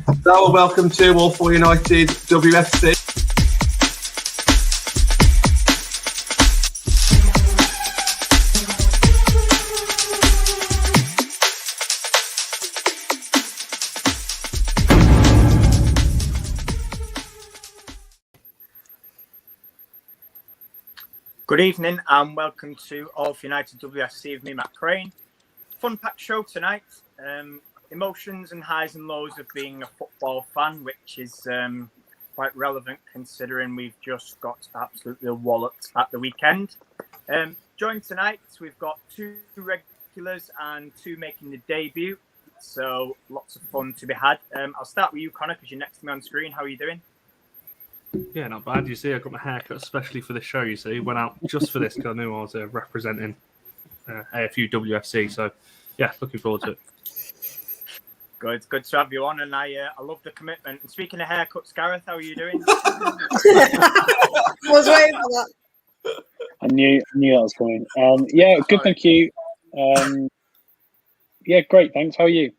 So, welcome to All For United WFC. Good evening and welcome to All For United WFC with me, Matt Crane. Fun-packed show tonight. Emotions and highs and lows of being a football fan, which is quite relevant considering we've just got absolutely walloped at the weekend. Joined tonight, we've got two regulars and two making the debut, so lots of fun to be had. I'll start with you, Connor, because you're next to me on screen. How are you doing? Yeah, not bad. You see, I got my haircut especially for this show, you see. Went out just for this because I knew I was representing AFU WFC. So, yeah, looking forward to it. Good to have you on, and I love the commitment. And speaking of haircuts, Gareth, how are you doing? I was waiting for that. I knew that was coming. Yeah, good, thank you. Yeah, great, thanks. How are you?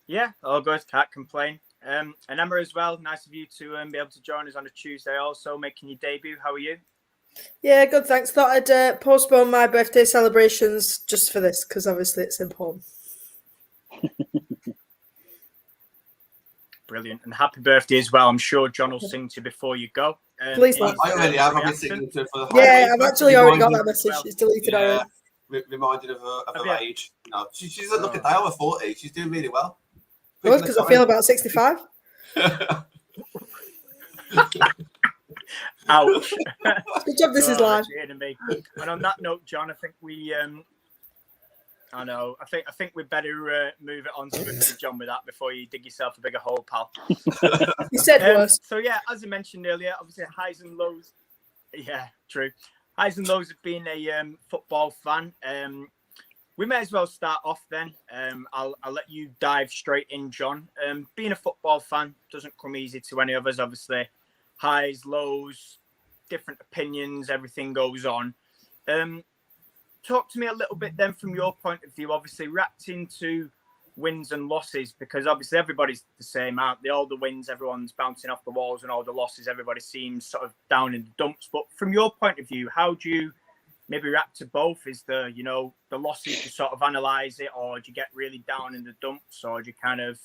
Yeah, all good. Can't complain. And Emma as well. Nice of you to be able to join us on a Tuesday also, making your debut. How are you? Yeah, good, thanks. Thought I'd postpone my birthday celebrations just for this, because obviously it's important. Brilliant. And happy birthday as well. I'm sure John will sing to you before you go. Please not. I already have. I've been singing to her for the Yeah, I've actually already got that message. It's deleted already. Reminded of her age. No, she doesn't look a day over 40. She's doing really well. Well, because I feel about 65. Ouch. Good job this is live. And on that note, John, I think we I think we better move it on to John with that before you dig yourself a bigger hole, pal. You said worse. So yeah, as I mentioned earlier, obviously highs and lows. Yeah, true. Highs and lows of being a football fan. We may as well start off then. I'll let you dive straight in, John. Being a football fan doesn't come easy to any of us, obviously. Highs, lows, different opinions, everything goes on. Talk to me a little bit then from your point of view, obviously reacting to wins and losses, because obviously everybody's the same, aren't they? All the wins, everyone's bouncing off the walls, and all the losses, everybody seems sort of down in the dumps. But from your point of view, how do you maybe react to both? Is the losses, you sort of analyse it, or do you get really down in the dumps, or do you kind of,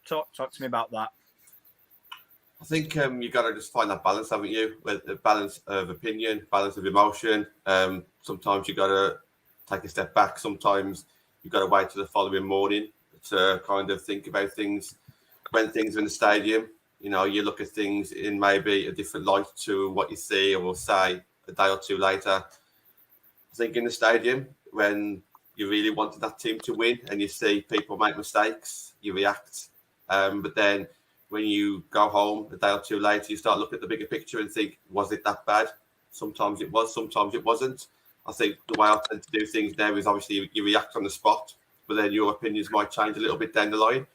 talk to me about that? I think you've got to just find that balance, haven't you? With the balance of opinion, balance of emotion. Sometimes you've got to take a step back. Sometimes you've got to wait till the following morning to kind of think about things. When things are in the stadium, you look at things in maybe a different light to what you see or say a day or two later. I think in the stadium, when you really wanted that team to win and you see people make mistakes, you react. But then when you go home a day or two later, you start looking at the bigger picture and think, was it that bad? Sometimes it was, sometimes it wasn't. I think the way I tend to do things now is obviously you react on the spot, but then your opinions might change a little bit down the line.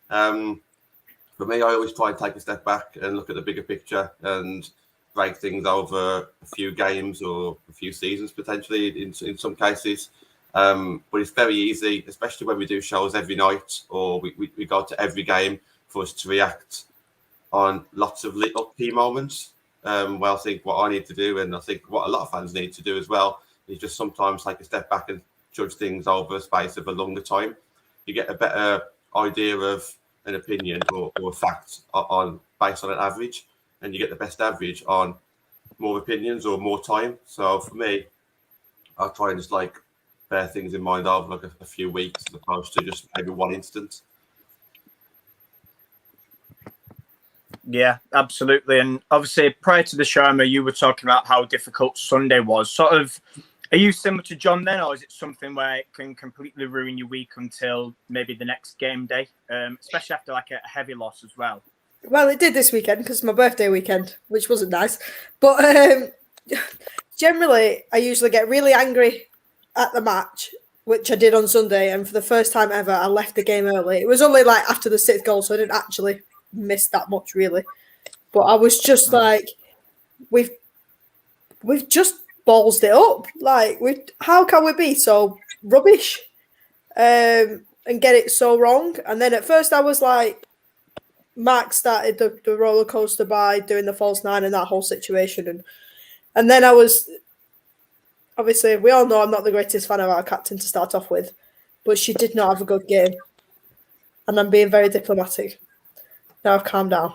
For me, I always try and take a step back and look at the bigger picture and break things over a few games or a few seasons potentially in some cases. But it's very easy, especially when we do shows every night or we go to every game, for us to react on lots of little key moments. Well, I think what I need to do, and I think what a lot of fans need to do as well, is just sometimes take a step back and judge things over a space of a longer time. You get a better idea of an opinion or a fact based on an average, and you get the best average on more opinions or more time. So for me, I try and just bear things in mind over a few weeks as opposed to just maybe one instance. Yeah, absolutely. And obviously, prior to the show, Emma, you were talking about how difficult Sunday was. Sort of, are you similar to John then, or is it something where it can completely ruin your week until maybe the next game day, especially after a heavy loss as well? Well, it did this weekend because it's my birthday weekend, which wasn't nice. But generally, I usually get really angry at the match, which I did on Sunday. And for the first time ever, I left the game early. It was only after the 6th goal, so I didn't actually miss that much really. But I was just we've just ballsed it up. How can we be so rubbish? and get it so wrong. And then at first I was like, Mark started the roller coaster by doing the false nine and that whole situation. And then I was, obviously, we all know I'm not the greatest fan of our captain to start off with, but she did not have a good game. And I'm being very diplomatic. Now I've calmed down.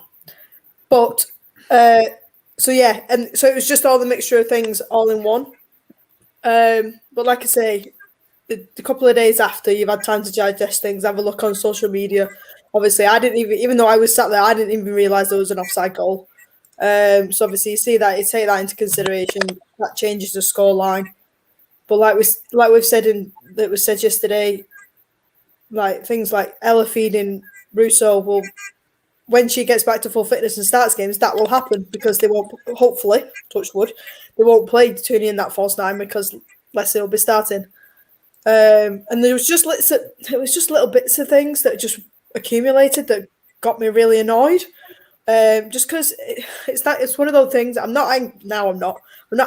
But, so yeah, and so it was just all the mixture of things all in one. But like I say, the couple of days after, you've had time to digest things, have a look on social media. Obviously, I didn't even though I was sat there, I didn't even realise there was an offside goal. So obviously, you see that, you take that into consideration. That changes the scoreline. But like we've said, that was said yesterday, like things like Ella feeding Russo will, when she gets back to full fitness and starts games, that will happen because they won't. Hopefully, touch wood, they won't play Tony in that false nine because Leslie will be starting. And there was just little bits of things that just accumulated that got me really annoyed. Just because it's one of those things. I'm not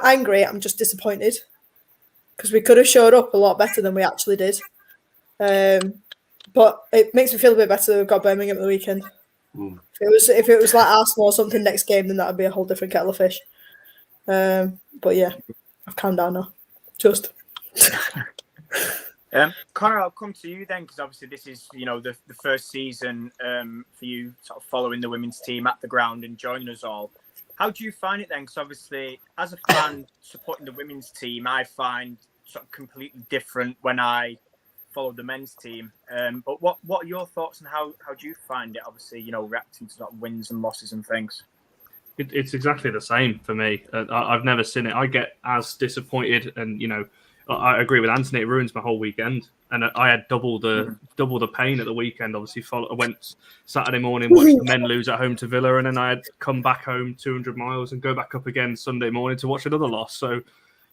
angry. I'm just disappointed because we could have showed up a lot better than we actually did. But it makes me feel a bit better that we've got Birmingham at the weekend. If it was like Arsenal or something next game, then that would be a whole different kettle of fish. But yeah, I've calmed down now. Just. Connor, I'll come to you then, because obviously this is, the first season for you sort of following the women's team at the ground and joining us all. How do you find it then? Because obviously, as a fan supporting the women's team, I find sort of completely different when I follow the men's team. But what are your thoughts on how do you find it? Obviously, reacting to sort of wins and losses and things. It's exactly the same for me. I've never seen it. I get as disappointed, and I agree with Anthony. It ruins my whole weekend, and I had double the pain at the weekend. Obviously, I went Saturday morning, watched the men lose at home to Villa, and then I had come back home 200 miles and go back up again Sunday morning to watch another loss. So,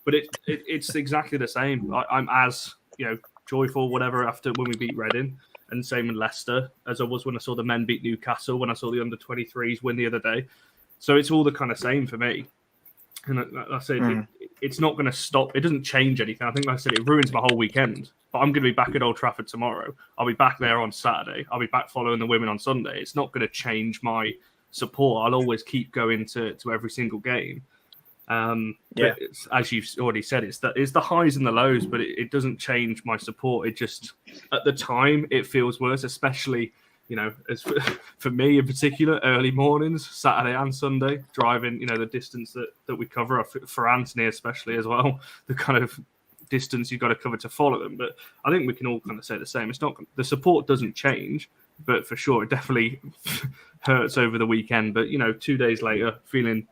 but it's exactly the same. I'm as joyful, whatever, after when we beat Reading, and same in Leicester as I was when I saw the men beat Newcastle, when I saw the under-23s win the other day. So it's all the kind of same for me. And I said, it's not going to stop. It doesn't change anything. I think, like I said, it ruins my whole weekend. But I'm going to be back at Old Trafford tomorrow. I'll be back there on Saturday. I'll be back following the women on Sunday. It's not going to change my support. I'll always keep going to every single game. But as you've already said, it's the highs and the lows, but it doesn't change my support. It just, at the time, it feels worse, especially, as for me in particular, early mornings, Saturday and Sunday, driving, the distance that we cover, for Anthony especially as well, the kind of distance you've got to cover to follow them. But I think we can all kind of say the same. It's not, the support doesn't change, but for sure, it definitely hurts over the weekend. But, 2 days later, feeling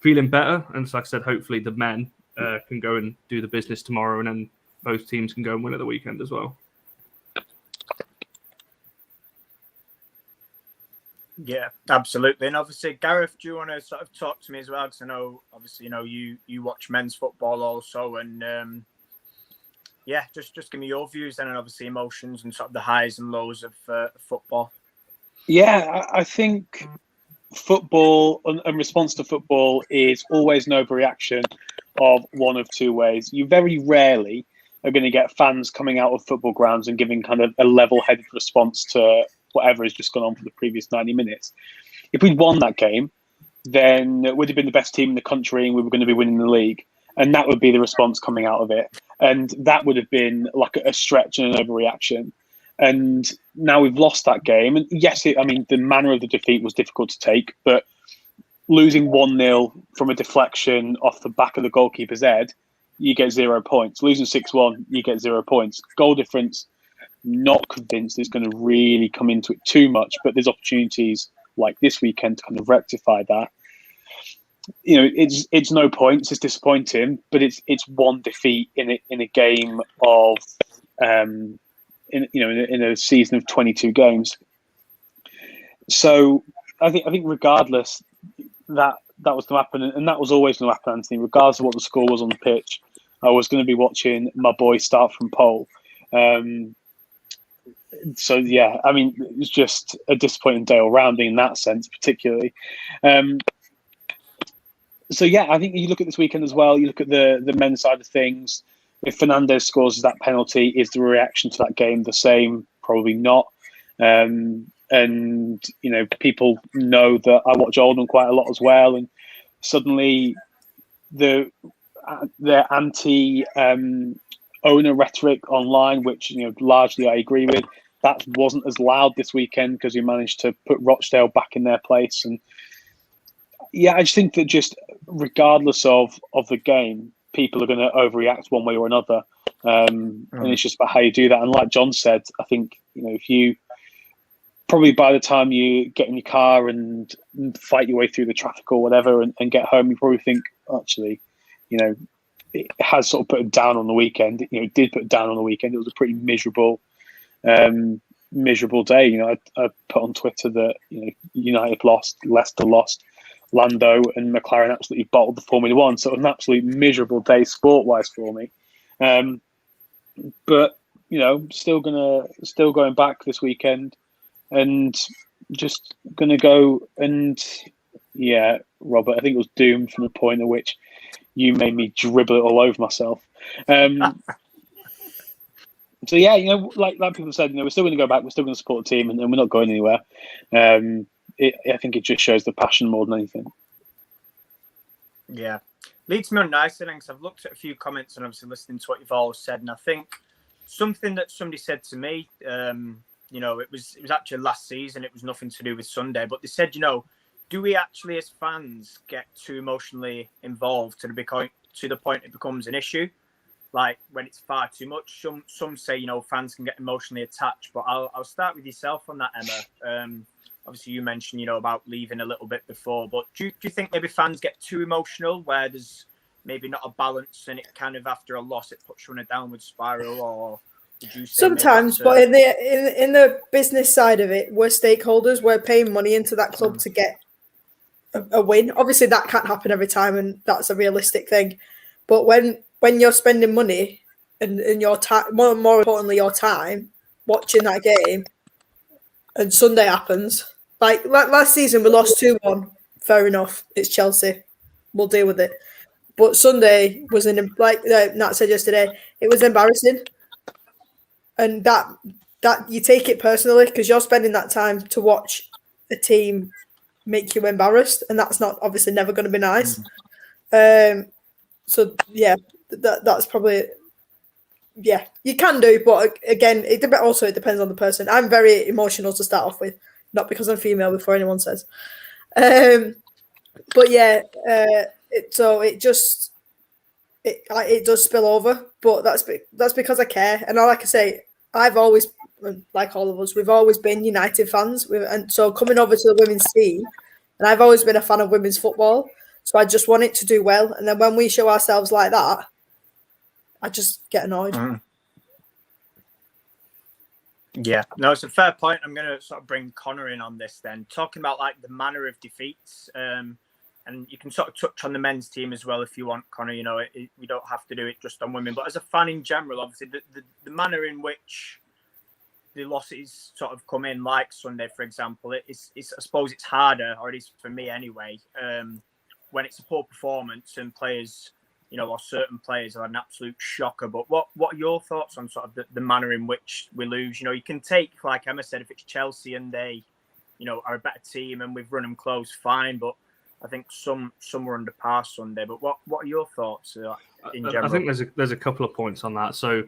better. And like I said, hopefully the men can go and do the business tomorrow, and then both teams can go and win at the weekend as well. Yeah, absolutely. And obviously, Gareth, do you want to sort of talk to me as well? Because I know, obviously, you watch men's football also. And just give me your views then, and obviously emotions and sort of the highs and lows of football. Yeah, I think football and response to football is always an overreaction of one of two ways. You very rarely are going to get fans coming out of football grounds and giving kind of a level-headed response to whatever has just gone on for the previous 90 minutes. If we'd won that game, then it would have been the best team in the country and we were going to be winning the league. And that would be the response coming out of it. And that would have been like a stretch and an overreaction. And now we've lost that game. And yes, the manner of the defeat was difficult to take, but losing 1-0 from a deflection off the back of the goalkeeper's head, you get 0 points. Losing 6-1, you get 0 points. Goal difference, not convinced it's going to really come into it too much, but there's opportunities like this weekend to kind of rectify that. It's no points. It's disappointing, but it's one defeat in a game of in a season of 22 games. So I think regardless, that was going to happen, and that was always going to happen, Anthony. Regardless of what the score was on the pitch, I was going to be watching my boy start from pole. So yeah, it was just a disappointing day all round in that sense, particularly. So yeah, I think you look at this weekend as well. You look at the men's side of things. If Fernandez scores that penalty, is the reaction to that game the same Probably not. And people know that I watch Oldham quite a lot as well, and suddenly the anti owner rhetoric online, which largely I agree with, that wasn't as loud this weekend because we managed to put Rochdale back in their place. And yeah, I just think that just regardless of the game, people are going to overreact one way or another, and it's just about how you do that. And like John said, I think if you probably by the time you get in your car and fight your way through the traffic or whatever and get home, you probably think, actually, it has sort of put it down on the weekend. It did put it down on the weekend. It was a pretty miserable day. I put on Twitter that United lost, Leicester lost, Lando and McLaren absolutely bottled the Formula One. So it was an absolute miserable day sport-wise for me. But still going back this weekend and just gonna go and Robert, I think it was doomed from the point at which you made me dribble it all over myself. So yeah, like people said, we're still going to go back. We're still going to support the team, and we're not going anywhere. I think it just shows the passion more than anything. Yeah, leads me on nicely, because I've looked at a few comments and obviously listening to what you've all said, and I think something that somebody said to me, it was actually last season. It was nothing to do with Sunday, but they said, do we actually as fans get too emotionally involved to the point it becomes an issue? Like when it's far too much. Some say fans can get emotionally attached, but I'll start with yourself on that, Emma. Obviously you mentioned about leaving a little bit before, but do you think maybe fans get too emotional where there's maybe not a balance and it kind of after a loss it puts you on a downward spiral? Or did you say sometimes, but in the business side of it, we're stakeholders. We're paying money into that club to get a win. Obviously that can't happen every time, and that's a realistic thing. But when you're spending money and your time, more importantly, your time watching that game, and Sunday happens, like last season we lost 2-1. Fair enough, it's Chelsea, we'll deal with it. But Sunday was like Nat said yesterday, it was embarrassing, and that you take it personally because you're spending that time to watch a team make you embarrassed, and that's not obviously never going to be nice. So yeah, that's probably you can do, but again, it depends on the person. I'm very emotional to start off with, not because I'm female before anyone says. But yeah, it does spill over, but that's because I care, and like I say, I've always, like all of us, we've always been United fans, and so coming over to the women's team, and I've always been a fan of women's football. So I just want it to do well. And then when we show ourselves like that, I just get annoyed. Yeah, no, it's a fair point. I'm going to sort of bring Connor in on this then. Talking about like the manner of defeats. And you can sort of touch on the men's team as well if you want, Connor. We don't have to do it just on women. But as a fan in general, obviously, the manner in which the losses sort of come in, like Sunday, for example, it's I suppose it's harder, or it is for me anyway, when it's a poor performance and players, or certain players are an absolute shocker. But what are your thoughts on sort of the manner in which we lose? You can take, like Emma said, if it's Chelsea and they, are a better team and we've run them close, fine. But I think some were under par Sunday. But what are your thoughts in general? I think there's a couple of points on that. So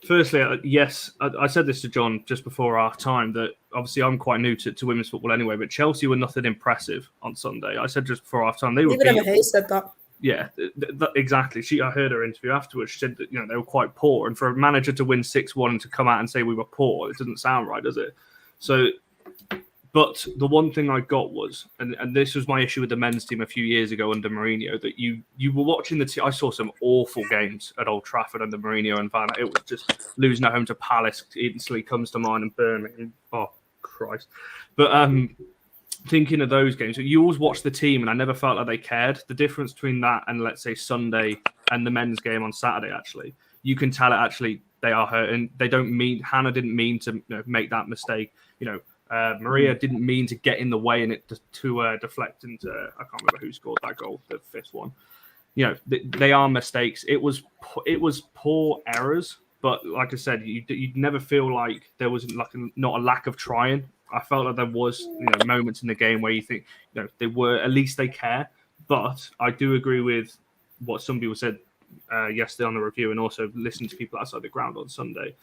firstly, yes, I said this to John just before our time that obviously I'm quite new to women's football anyway, but Chelsea were nothing impressive on Sunday. I said just before our time they were. Even Emma Hayes said that. Yeah, exactly. I heard her interview afterwards. She said that they were quite poor, and for a manager to win 6-1 and to come out and say we were poor, it doesn't sound right, does it? So, but the one thing I got was, and this was my issue with the men's team a few years ago under Mourinho, that you were watching the team. I saw some awful games at Old Trafford under Mourinho and Van. It was just losing at home to Palace instantly comes to mind, and Birmingham. Oh Christ! But thinking of those games, you always watch the team, and I never felt like they cared. The difference between that and let's say Sunday and the men's game on Saturday, actually, you can tell it. Actually, they are hurting. They don't mean. Hannah didn't mean to make that mistake. Maria didn't mean to get in the way and it to deflect into. I can't remember who scored that goal, the fifth one. They are mistakes. It was poor errors But like I said, you'd never feel like there was not a lack of trying. I felt like there was moments in the game where you think they were, at least they care. But I do agree with what some people said yesterday on the review, and also listening to people outside the ground on Sunday.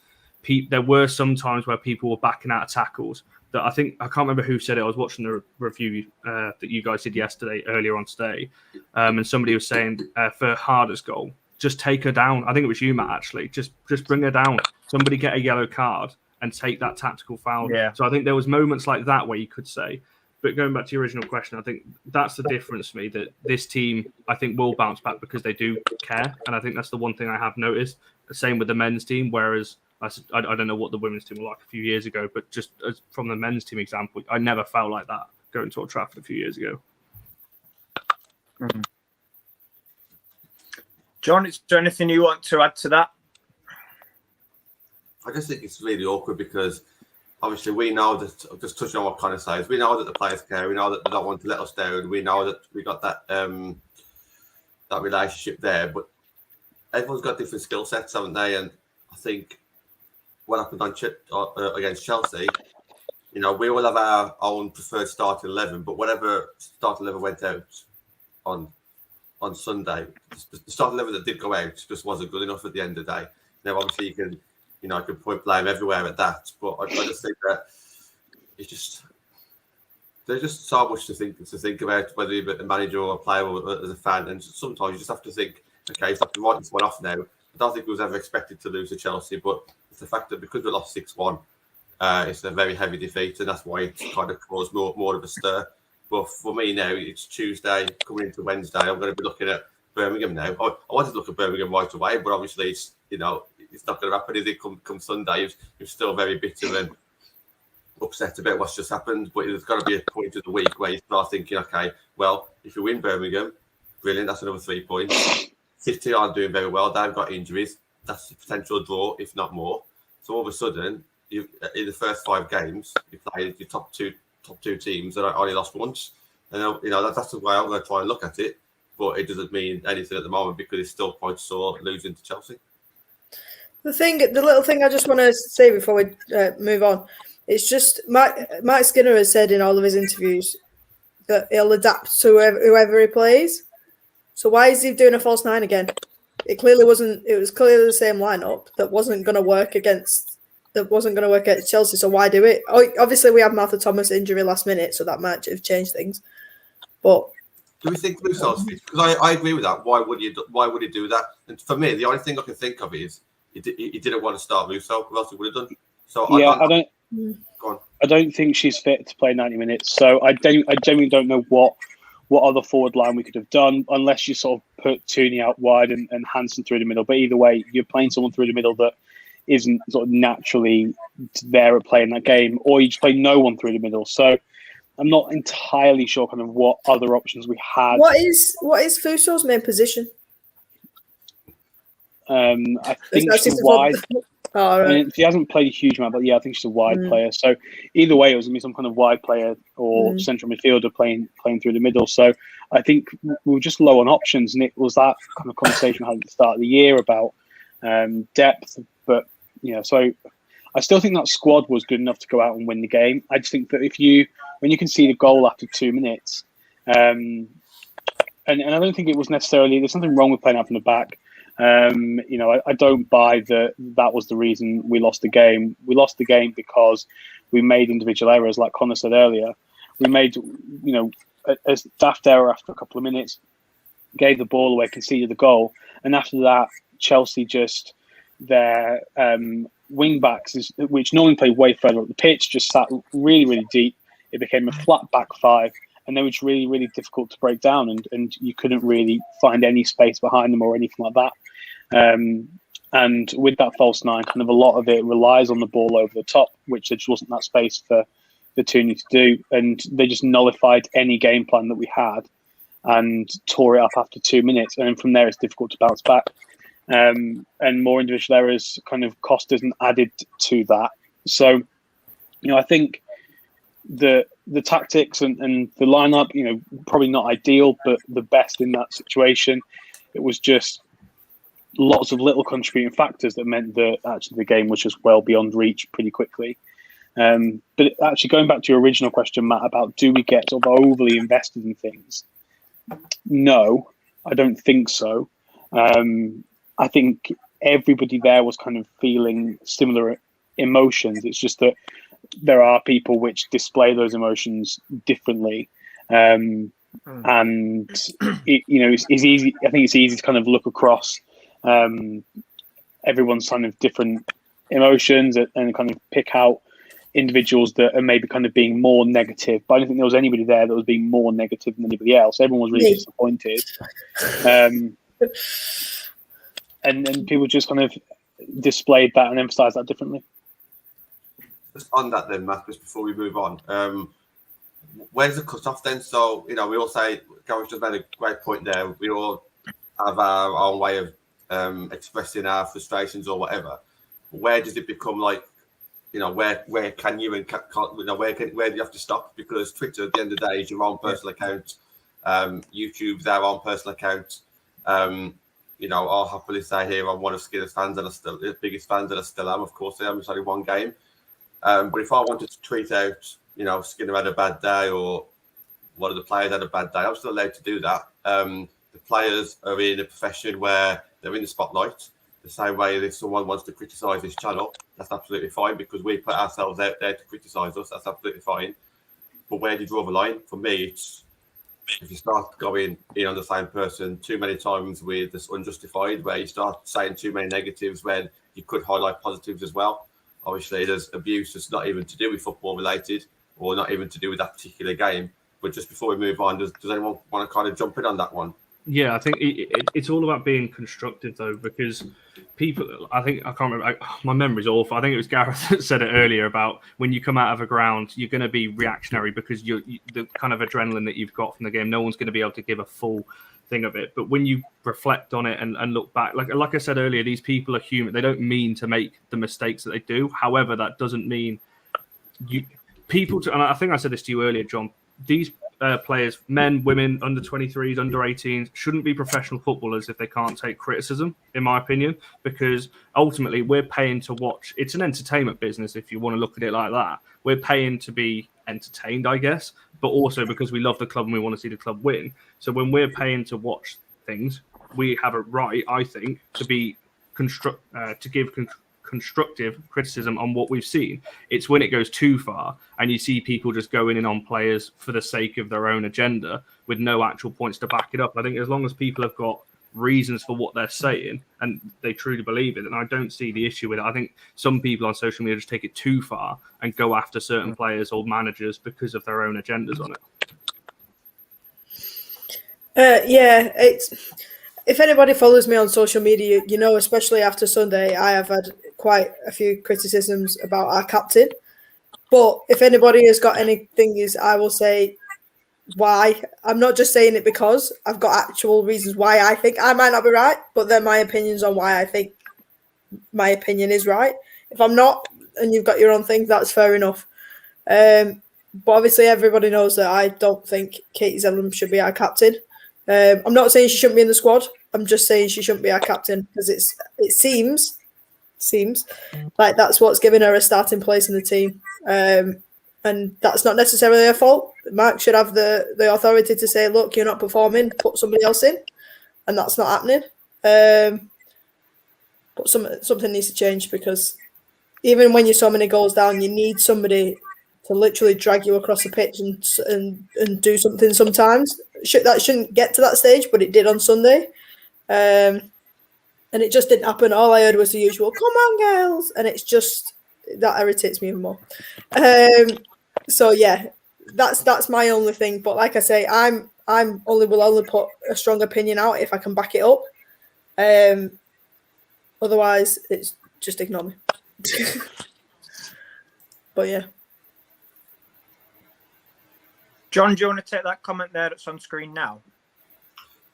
There were some times where people were backing out of tackles that I can't remember who said it. I was watching the review that you guys did yesterday, earlier on today, and somebody was saying for Harder's goal, just take her down. I think it was you, Matt, actually. Just bring her down. Somebody get a yellow card and take that tactical foul. Yeah. So I think there was moments like that where you could say, but going back to your original question, I think that's the difference for me, that this team, I think, will bounce back because they do care. And I think that's the one thing I have noticed. The same with the men's team, whereas I don't know what the women's team were like a few years ago, but just from the men's team example, I never felt like that going to Old Trafford a few years ago. Mm-hmm. John, is there anything you want to add to that? I just think it's really awkward because obviously we know that, just touching on what Connor says, we know that the players care, we know that they don't want to let us down, we know that we got that that relationship there, but everyone's got different skill sets, haven't they? And I think what happened against Chelsea, we will have our own preferred starting 11, but whatever starting 11 went out on Sunday, the starting 11 that did go out just wasn't good enough at the end of the day. Now, obviously, you can point blame everywhere at that, but I just think that there's just so much to think about, whether you're a manager or a player or as a fan, and sometimes you just have to think, okay, you have to write this one off now. I don't think it was ever expected to lose to Chelsea, but it's the fact that because we lost 6-1, it's a very heavy defeat, and that's why it's kind of caused more of a stir. But for me now, it's Tuesday, coming into Wednesday, I'm going to be looking at Birmingham now. I wanted to look at Birmingham right away, but obviously it's not going to happen, is it? Come Sunday, you're still very bitter and upset about what's just happened. But there's got to be a point of the week where you start thinking, okay, well, if you win Birmingham, brilliant, that's another 3 points. City aren't doing very well, they've got injuries, that's a potential draw, if not more. So all of a sudden, in the first 5 games, you played your top two teams that only lost once, and that's the way I'm going to try and look at it. But it doesn't mean anything at the moment because it's still quite sore losing to Chelsea. The little thing I just want to say before we move on, it's just Mike Skinner has said in all of his interviews that he'll adapt to whoever he plays. So why is he doing a false 9 again? It clearly wasn't. It was clearly the same lineup that wasn't going to work against Chelsea. So why do it? Obviously, we had Martha Thomas injury last minute, so that might have changed things. But do we think Russo's fit? Because I agree with that. Why would he do that? And for me, the only thing I can think of is he didn't want to start Russo. Who else he would have done? So I don't think she's fit to play 90 minutes. So I genuinely don't know what other forward line we could have done, unless you sort of put Tooney out wide and Hansen through the middle. But either way, you're playing someone through the middle that isn't sort of naturally there at playing that game, or you just play no one through the middle. So I'm not entirely sure kind of what other options we had. What is Fusso's main position? I think she's wide. Oh, right. I mean, she hasn't played a huge amount, but yeah, I think she's a wide player. So either way, it was going to be some kind of wide player or central midfielder playing through the middle. So I think we were just low on options, and it was that kind of conversation we had at the start of the year about depth. But so I still think that squad was good enough to go out and win the game. I just think that when you concede a goal after 2 minutes, and I don't think it was necessarily, there's something wrong with playing out from the back. I don't buy that was the reason we lost the game. We lost the game because we made individual errors, like Connor said earlier. We made, a daft error after a couple of minutes, gave the ball away, conceded the goal, and after that, Chelsea just their wing backs, which normally play way further up the pitch, just sat really, really deep. It became a flat back 5. And they were just really, really difficult to break down, and you couldn't really find any space behind them or anything like that. And with that false 9, kind of a lot of it relies on the ball over the top, which there just wasn't that space for the Tooney to do. And they just nullified any game plan that we had and tore it up after 2 minutes. And then from there, it's difficult to bounce back. And more individual errors kind of cost us and added to that. So, I think the tactics and the lineup, probably not ideal, but the best in that situation. It was just lots of little contributing factors that meant that actually the game was just well beyond reach pretty quickly. But actually, going back to your original question, Matt, about do we get sort of overly invested in things? No, I don't think so. I think everybody there was kind of feeling similar emotions. It's just that there are people which display those emotions differently. And it's easy. I think it's easy to kind of look across everyone's kind of different emotions and kind of pick out individuals that are maybe kind of being more negative. But I don't think there was anybody there that was being more negative than anybody else. Everyone was really disappointed. And people just kind of displayed that and emphasised that differently. Just on that then, Matt, just before we move on, where's the cut-off then? So, we all say, Gareth just made a great point there. We all have our own way of expressing our frustrations or whatever. Where does it become like, where can you and can't, where do you have to stop? Because Twitter, at the end of the day, is your own personal account. YouTube's our own personal account. I'll happily say here I'm one of Skinner's fans and the biggest fans that I still am. Of course, I am. It's only one game. But if I wanted to tweet out, Skinner had a bad day or one of the players had a bad day, I'm still allowed to do that. The players are in a profession where they're in the spotlight. The same way if someone wants to criticise this channel, that's absolutely fine because we put ourselves out there to criticise us. That's absolutely fine. But where do you draw the line? For me, it's if you start going in on the same person too many times with this unjustified, where you start saying too many negatives when you could highlight positives as well. Obviously, there's abuse that's not even to do with football related or not even to do with that particular game. But just before we move on, does anyone want to kind of jump in on that one? Yeah, I think it's all about being constructive, though, because people, I can't remember, my memory's awful. I think it was Gareth that said it earlier about when you come out of a ground, you're going to be reactionary because the kind of adrenaline that you've got from the game, no one's going to be able to give a full thing of it. But when you reflect on it and look back, like I said earlier, these people are human. They don't mean to make the mistakes that they do. However, that doesn't mean and I think I said this to you earlier, John, these players, men, women, under 23s, under 18s, shouldn't be professional footballers if they can't take criticism, in my opinion, because ultimately we're paying to watch. It's an entertainment business, if you want to look at it like that. We're paying to be entertained, I guess, but also because we love the club and we want to see the club win. So when we're paying to watch things, we have a right, I think, to be to give constructive criticism on what we've seen. It's when it goes too far and you see people just going in on players for the sake of their own agenda with no actual points to back it up. I think as long as people have got reasons for what they're saying and they truly believe it, and I don't see the issue with it. I think some people on social media just take it too far and go after certain players or managers because of their own agendas on it. If anybody follows me on social media, especially after Sunday, I have had quite a few criticisms about our captain. But if anybody has got anything, I will say why. I'm not just saying it because I've got actual reasons why I think I might not be right, but they're my opinions on why I think my opinion is right. If I'm not, and you've got your own thing, that's fair enough. But obviously, everybody knows that I don't think Katie Zellam should be our captain. I'm not saying she shouldn't be in the squad. I'm just saying she shouldn't be our captain because it seems like that's what's giving her a starting place in the team. And that's not necessarily her fault. Mark should have the authority to say, look, you're not performing, put somebody else in. And that's not happening. But something needs to change because even when you're so many goals down, you need somebody to literally drag you across the pitch and do something sometimes. That shouldn't get to that stage, but it did on Sunday. And it just didn't happen. All I heard was the usual, come on, girls. And it's just, that irritates me even more. So, yeah, that's my only thing. But like I say, will only put a strong opinion out if I can back it up. Otherwise, it's just ignore me. But, yeah. John, do you want to take that comment there that's on screen now?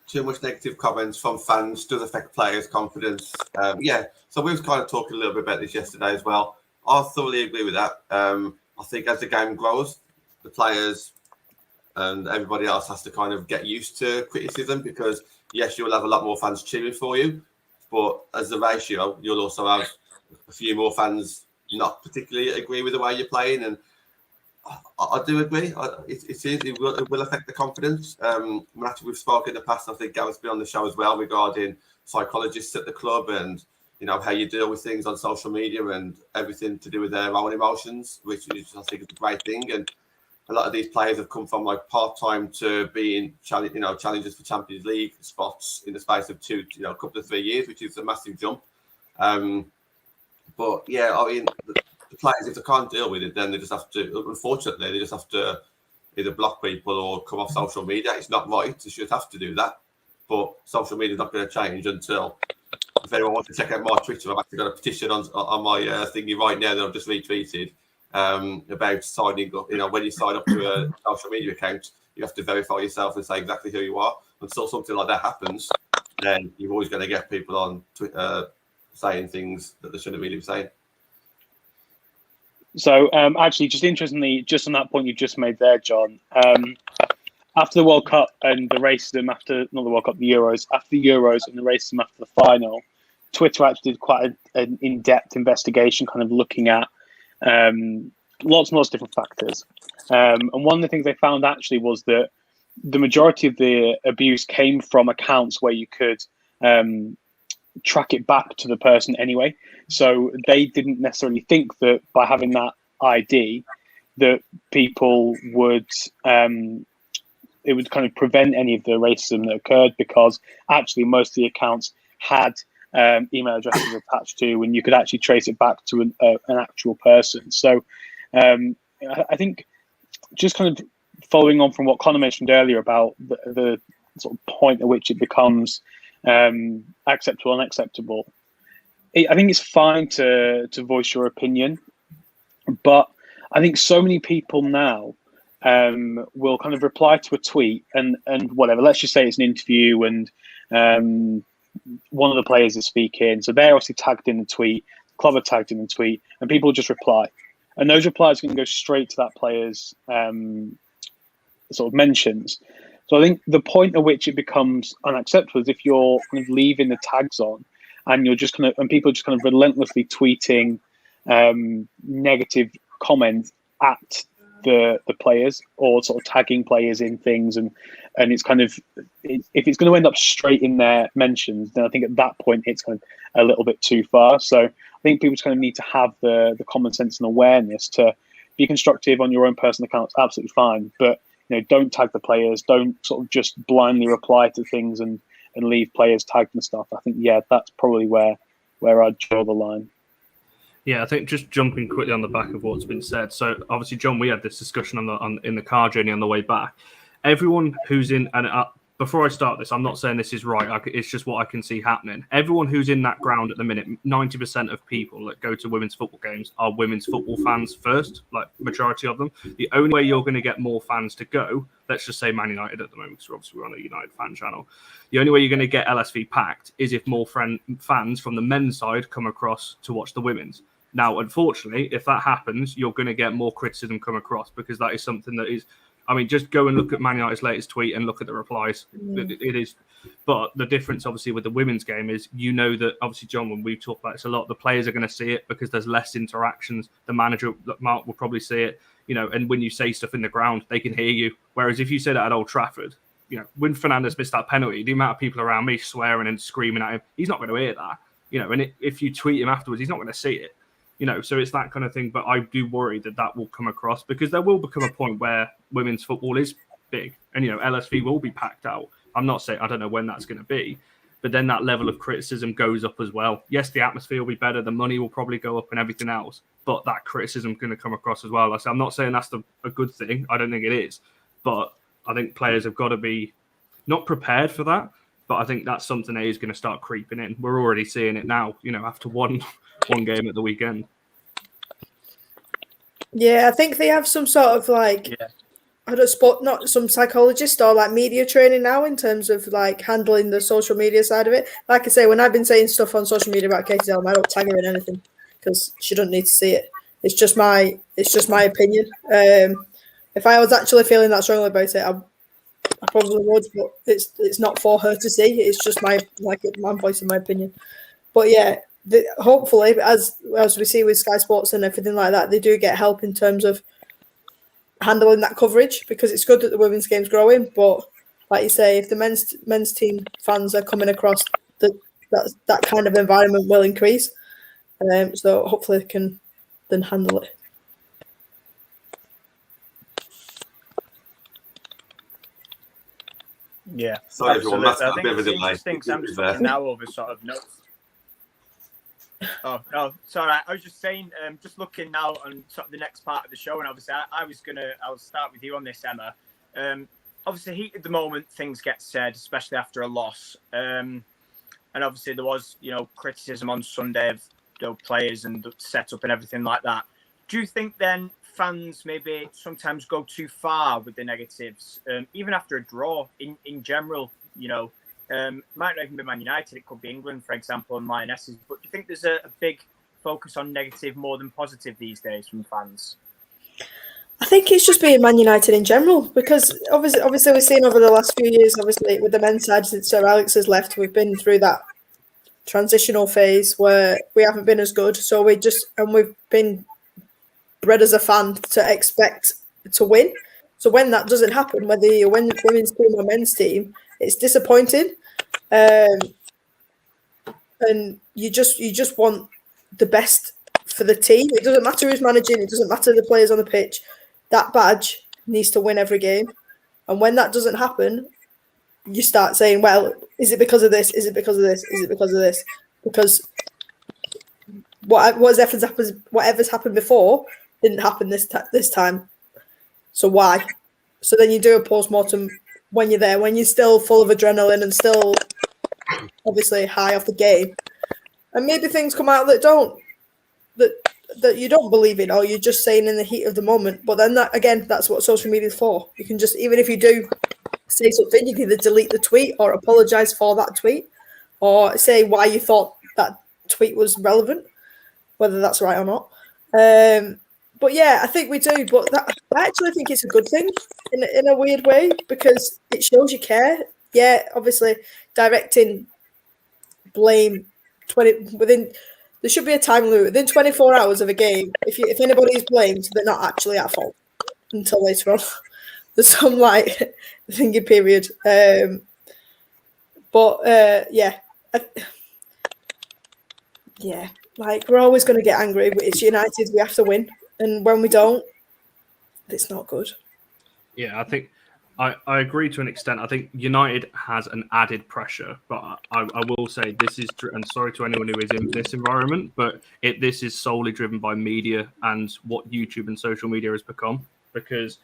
Too much negative comments from fans does affect players' confidence. So we was kind of talking a little bit about this yesterday as well. I thoroughly agree with that. I think as the game grows, the players and everybody else has to kind of get used to criticism because, yes, you'll have a lot more fans cheering for you, but as a ratio, you'll also have a few more fans not particularly agree with the way you're playing, and I do agree. It will affect the confidence. Actually, we've spoken in the past. I think Gareth's been on the show as well regarding psychologists at the club and how you deal with things on social media and everything to do with their own emotions, which is, I think, is a great thing. And a lot of these players have come from like part-time to being challengers for Champions League spots in the space of a couple of 3 years, which is a massive jump. But yeah, I mean, the players, if they can't deal with it, then they just have to, unfortunately, they just have to either block people or come off social media. It's not right. They should have to do that. But social media is not going to change until, if anyone wants to check out my Twitter, I've actually got a petition on my thingy right now that I've just retweeted about signing up. When you sign up to a social media account, you have to verify yourself and say exactly who you are. Until something like that happens, then you're always going to get people on Twitter saying things that they shouldn't really be saying. So, actually, just interestingly, just on that point you just made there, John, after the World Cup and the racism after, not the World Cup, the Euros, after the Euros and the racism after the final, Twitter actually did quite an in-depth investigation, kind of looking at lots and lots of different factors. And one of the things they found actually was that the majority of the abuse came from accounts where you could track it back to the person anyway. So they didn't necessarily think that by having that ID that people would it would kind of prevent any of the racism that occurred, because actually most of the accounts had email addresses attached to, and you could actually trace it back to an actual person. So I think just kind of following on from what Connor mentioned earlier about the sort of point at which it becomes acceptable and unacceptable, I think it's fine to voice your opinion, but I think so many people now will kind of reply to a tweet and whatever. Let's just say it's an interview and one of the players is speaking, so they're obviously tagged in the tweet, club are tagged in the tweet, and people just reply, and those replies can go straight to that player's sort of mentions. So I think the point at which it becomes unacceptable is if you're kind of leaving the tags on, and you're just kind of, and people are just kind of relentlessly tweeting negative comments at the players, or sort of tagging players in things, and it's kind of, if it's going to end up straight in their mentions, then I think at that point it's kind of a little bit too far. So I think people just kind of need to have the common sense and awareness to be constructive on your own personal accounts. Absolutely fine, but don't tag the players. Don't sort of just blindly reply to things and leave players tagged and stuff. I think that's probably where I'd draw the line. Yeah, I think just jumping quickly on the back of what's been said. So obviously, John, we had this discussion in the car journey on the way back. Everyone who's in, and before I start this, I'm not saying this is right. It's just what I can see happening. Everyone who's in that ground at the minute, 90% of people that go to women's football games are women's football fans first, like majority of them. The only way you're going to get more fans to go, let's just say Man United at the moment, because obviously we're on a United fan channel. The only way you're going to get LSV packed is if more fans from the men's side come across to watch the women's. Now, unfortunately, if that happens, you're going to get more criticism come across, because that is something that is, I mean, just go and look at Man United's latest tweet and look at the replies. It is. But the difference, obviously, with the women's game is, that, obviously, John, when we talk about this a lot, the players are going to see it because there's less interactions. The manager, Mark, will probably see it, and when you say stuff in the ground, they can hear you. Whereas if you say that at Old Trafford, when Fernandes missed that penalty, the amount of people around me swearing and screaming at him, he's not going to hear that. And if you tweet him afterwards, he's not going to see it. So it's that kind of thing. But I do worry that will come across, because there will become a point where women's football is big and, LSV will be packed out. I'm not saying, I don't know when that's going to be, but then that level of criticism goes up as well. Yes, the atmosphere will be better. The money will probably go up and everything else, but that criticism is going to come across as well. I'm not saying that's a good thing. I don't think it is, but I think players have got to be not prepared for that. But I think that's something that is going to start creeping in. We're already seeing it now, after one game at the weekend. Yeah, I think they have some sort of not some psychologist or like media training now in terms of like handling the social media side of it. Like I say, when I've been saying stuff on social media about Katie Delham, I don't tag her in anything because she doesn't need to see it. It's just my opinion. If I was actually feeling that strongly about it, I probably would, but it's not for her to see. It's just my voice and my opinion. But yeah, hopefully, as we see with Sky Sports and everything like that, they do get help in terms of handling that coverage, because it's good that the women's game's growing. But like you say, if the men's team fans are coming across, that kind of environment will increase. So hopefully they can then handle it. Yeah, Sorry, everyone. That's I a think bit of a it's delay. interesting. 'Cause I'm just looking now over sort of notes. Oh, no, sorry. I was just saying, just looking now on sort of the next part of the show, and obviously I'll start with you on this, Emma. Obviously, heat at the moment, things get said, especially after a loss. And obviously there was, criticism on Sunday of players and the setup and everything like that. Do you think then fans maybe sometimes go too far with the negatives, even after a draw in general, might not even be Man United, it could be England, for example, and Lionesses. But do you think there's a big focus on negative more than positive these days from fans? I think it's just being Man United in general, because obviously we've seen over the last few years, obviously with the men's side since Sir Alex has left, we've been through that transitional phase where we haven't been as good. So we've been bred as a fan to expect to win. So when that doesn't happen, whether you're women's team or men's team, it's disappointing. And you just want the best for the team. It doesn't matter who's managing. It doesn't matter the players on the pitch. That badge needs to win every game. And when that doesn't happen, you start saying, well, is it because of this? Is it because of this? Is it because of this? Because whatever's happened before didn't happen this time. So why? So then you do a post-mortem when you're there, when you're still full of adrenaline and still obviously high off the game. And maybe things come out that you don't believe in, or you're just saying in the heat of the moment. But then that's what social media is for. You can just, even if you do say something, you can either delete the tweet or apologise for that tweet, or say why you thought that tweet was relevant, whether that's right or not. But yeah, I think we do. But I actually think it's a good thing in a weird way, because it shows you care. Yeah, obviously directing blame there should be a time limit within 24 hours of a game. If anybody is blamed, they're not actually at fault until later on. There's some thinking period. We're always going to get angry. It's United. We have to win, and when we don't, it's not good. Yeah, I think I agree to an extent. I think United has an added pressure, but I will say this is, and sorry to anyone who is in this environment, but this is solely driven by media and what YouTube and social media has become. Because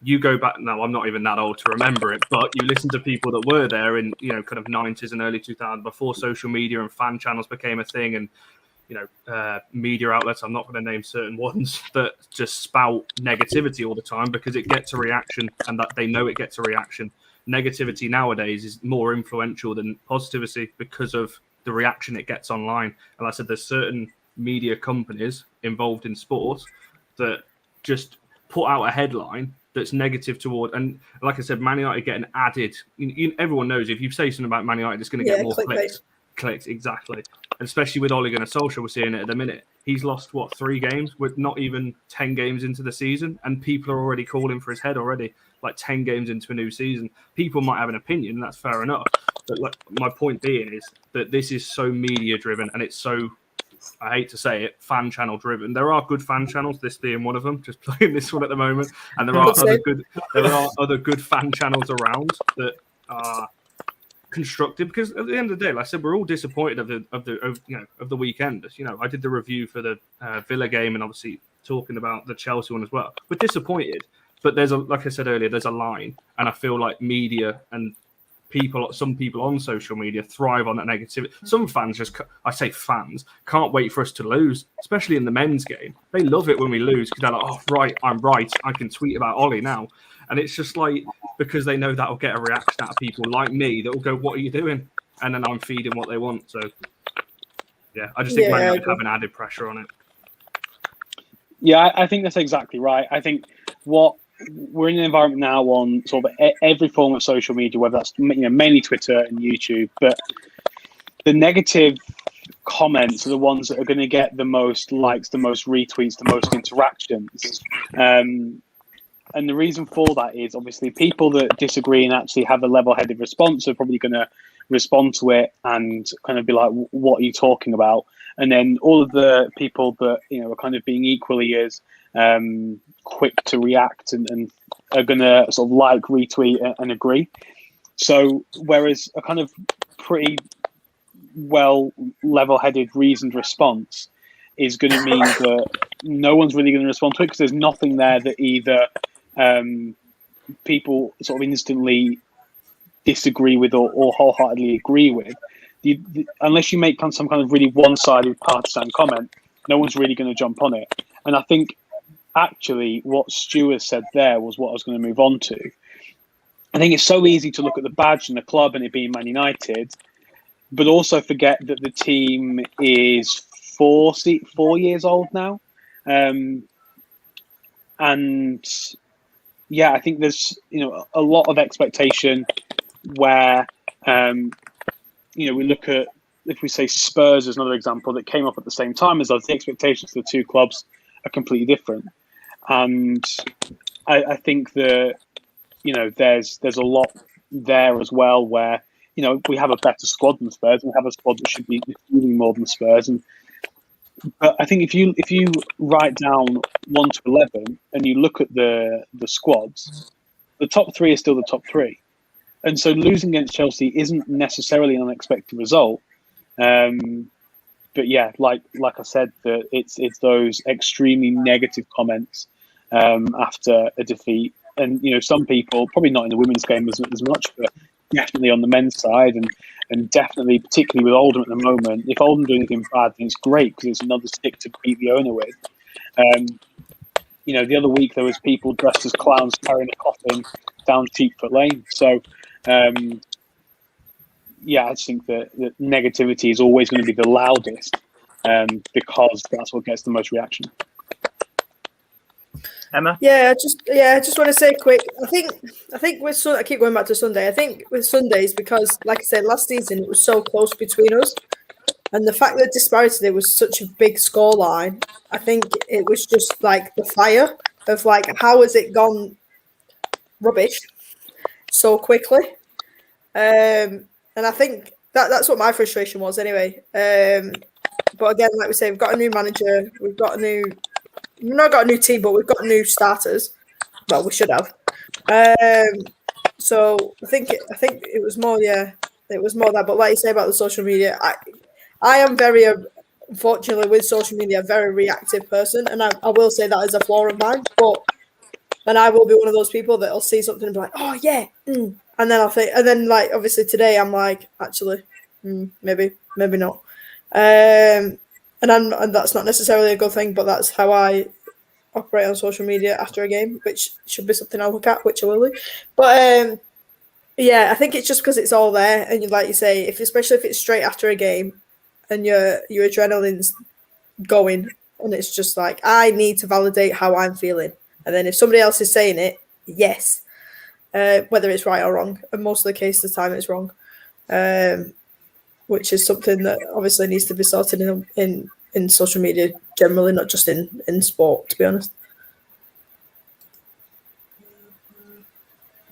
you go back now, I'm not even that old to remember it, but you listen to people that were there in kind of 90s and early 2000s before social media and fan channels became a thing, and media outlets, I'm not going to name certain ones, that just spout negativity all the time because it gets a reaction, and that they know it gets a reaction. Negativity nowadays is more influential than positivity because of the reaction it gets online. And like I said, there's certain media companies involved in sport that just put out a headline that's negative toward, and like I said, Man United get an added, everyone knows if you say something about Man United, it's going to get more clicks, exactly. And especially with Ole Gunnar Solskjaer, we're seeing it at the minute. He's lost 3 games with not even 10 games into the season, and people are already calling for his head already, 10 games into a new season. People might have an opinion, and that's fair enough. But my point being is that this is so media driven, and it's so, I hate to say it, fan channel driven. There are good fan channels, this being one of them, just playing this one at the moment, and there are other good fan channels around that are constructive, because at the end of the day, like I said, we're all disappointed of the weekend. I did the review for the Villa game, and obviously talking about the Chelsea one as well. We're disappointed, but like I said earlier, there's a line, and I feel like media and some people on social media thrive on that negativity. Some fans can't wait for us to lose, especially in the men's game. They love it when we lose because they're like, oh, right, I'm right. I can tweet about Ollie now. And it's just because they know that'll get a reaction out of people like me that will go, what are you doing? And then I'm feeding what they want. So, yeah, I just think Man United have an added pressure on it. Yeah, I think that's exactly right. I think we're in an environment now on sort of every form of social media, whether that's mainly Twitter and YouTube, but the negative comments are the ones that are going to get the most likes, the most retweets, the most interactions. And the reason for that is obviously people that disagree and actually have a level-headed response are probably going to respond to it and kind of be like, what are you talking about? And then all of the people that, are kind of being equally as quick to react and are going to sort of like, retweet and agree. So whereas a kind of pretty well level-headed, reasoned response is going to mean that no one's really going to respond to it because there's nothing there that either people sort of instantly disagree with or wholeheartedly agree with. Unless you make some kind of really one-sided partisan comment, no one's really going to jump on it. And I think actually what Stu has said there was what I was going to move on to. I think it's so easy to look at the badge and the club and it being Man United, but also forget that the team is 4 years old now. And yeah, I think there's, a lot of expectation where, we look at, if we say Spurs as another example that came up at the same time as us, the expectations for the two clubs are completely different. And I think that, there's a lot there as well where, we have a better squad than Spurs and we have a squad that should be achieving more than Spurs. But I think if you write down 1 to 11 and you look at the squads, the top 3 are still the top 3. And so losing against Chelsea isn't necessarily an unexpected result. But yeah, like I said, that it's those extremely negative comments after a defeat. And, some people, probably not in the women's game as much, but definitely on the men's side and definitely, particularly with Oldham at the moment, if Oldham do anything bad, then it's great because it's another stick to beat the owner with. The other week there was people dressed as clowns carrying a coffin down Cheapfoot Lane. So, I just think that negativity is always going to be the loudest because that's what gets the most reaction. Emma? I just want to say quick. I think with I keep going back to Sunday. I think with Sundays because, like I said, last season it was so close between us, and the fact that disparity there was such a big scoreline. I think it was just like the fire of like how has it gone rubbish so quickly, and I think that's what my frustration was anyway. But again, like we say, we've got a new manager, we've not got a new team, but we've got new starters. Well, we should have. So I think it was more. Yeah, it was more that. But like you say about the social media, I am very, unfortunately, with social media, a very reactive person, and I will say that is a flaw of mine. But then I will be one of those people that will see something and be like, "Oh yeah," and then I'll think, and then like obviously today I'm like, actually, maybe not. And that's not necessarily a good thing, but that's how I operate on social media after a game, which should be something I'll look at, which I will do. But I think it's just because it's all there, and like you say, especially if it's straight after a game, and your adrenaline's going, and it's just like I need to validate how I'm feeling, and then if somebody else is saying it, yes, whether it's right or wrong, and most of the case of the time it's wrong. Which is something that obviously needs to be sorted in social media generally, not just in sport, to be honest.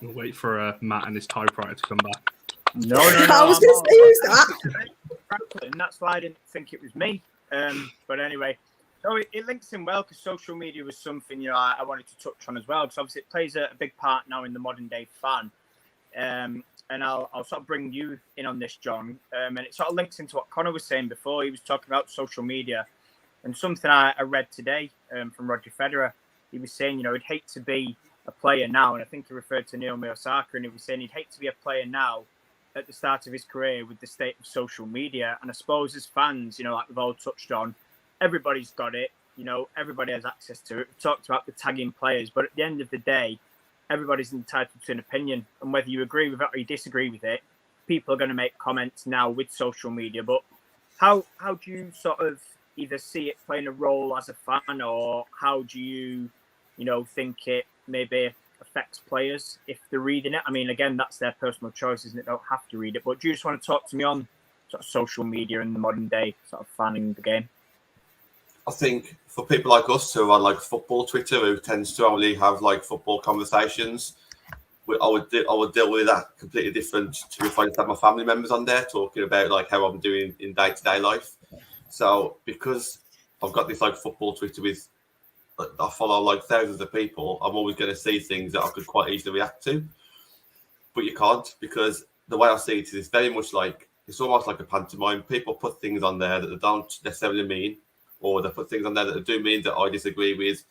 We'll wait for Matt and his typewriter to come back. No. I was going to say who's that? And that's why I didn't think it was me. But anyway, so it links in well because social media was something I wanted to touch on as well because obviously it plays a big part now in the modern day fan. And I'll sort of bring you in on this, John. And it sort of links into what Connor was saying before. He was talking about social media. And something I read today from Roger Federer, he was saying, he'd hate to be a player now. And I think he referred to Naomi Osaka. And he was saying he'd hate to be a player now at the start of his career with the state of social media. And I suppose as fans, like we've all touched on, everybody's got it. Everybody has access to it. We talked about the tagging players. But at the end of the day, everybody's entitled to an opinion, and whether you agree with it or you disagree with it, people are going to make comments now with social media. But how do you sort of either see it playing a role as a fan, or how do you think it maybe affects players if they're reading it? I mean, again, that's their personal choice, isn't it? They don't have to read it. But do you just want to talk to me on sort of social media in the modern day sort of fanning the game? I think for people like us who are on like football Twitter, who tends to only have like football conversations, I would deal with that completely different to if I just have my family members on there talking about like how I'm doing in day-to-day life. So because I've got this like football Twitter with, I follow like thousands of people, I'm always going to see things that I could quite easily react to, but you can't, because the way I see it is very much like, it's almost like a pantomime. People put things on there that they don't necessarily mean, or they put things on there that do mean that I disagree with.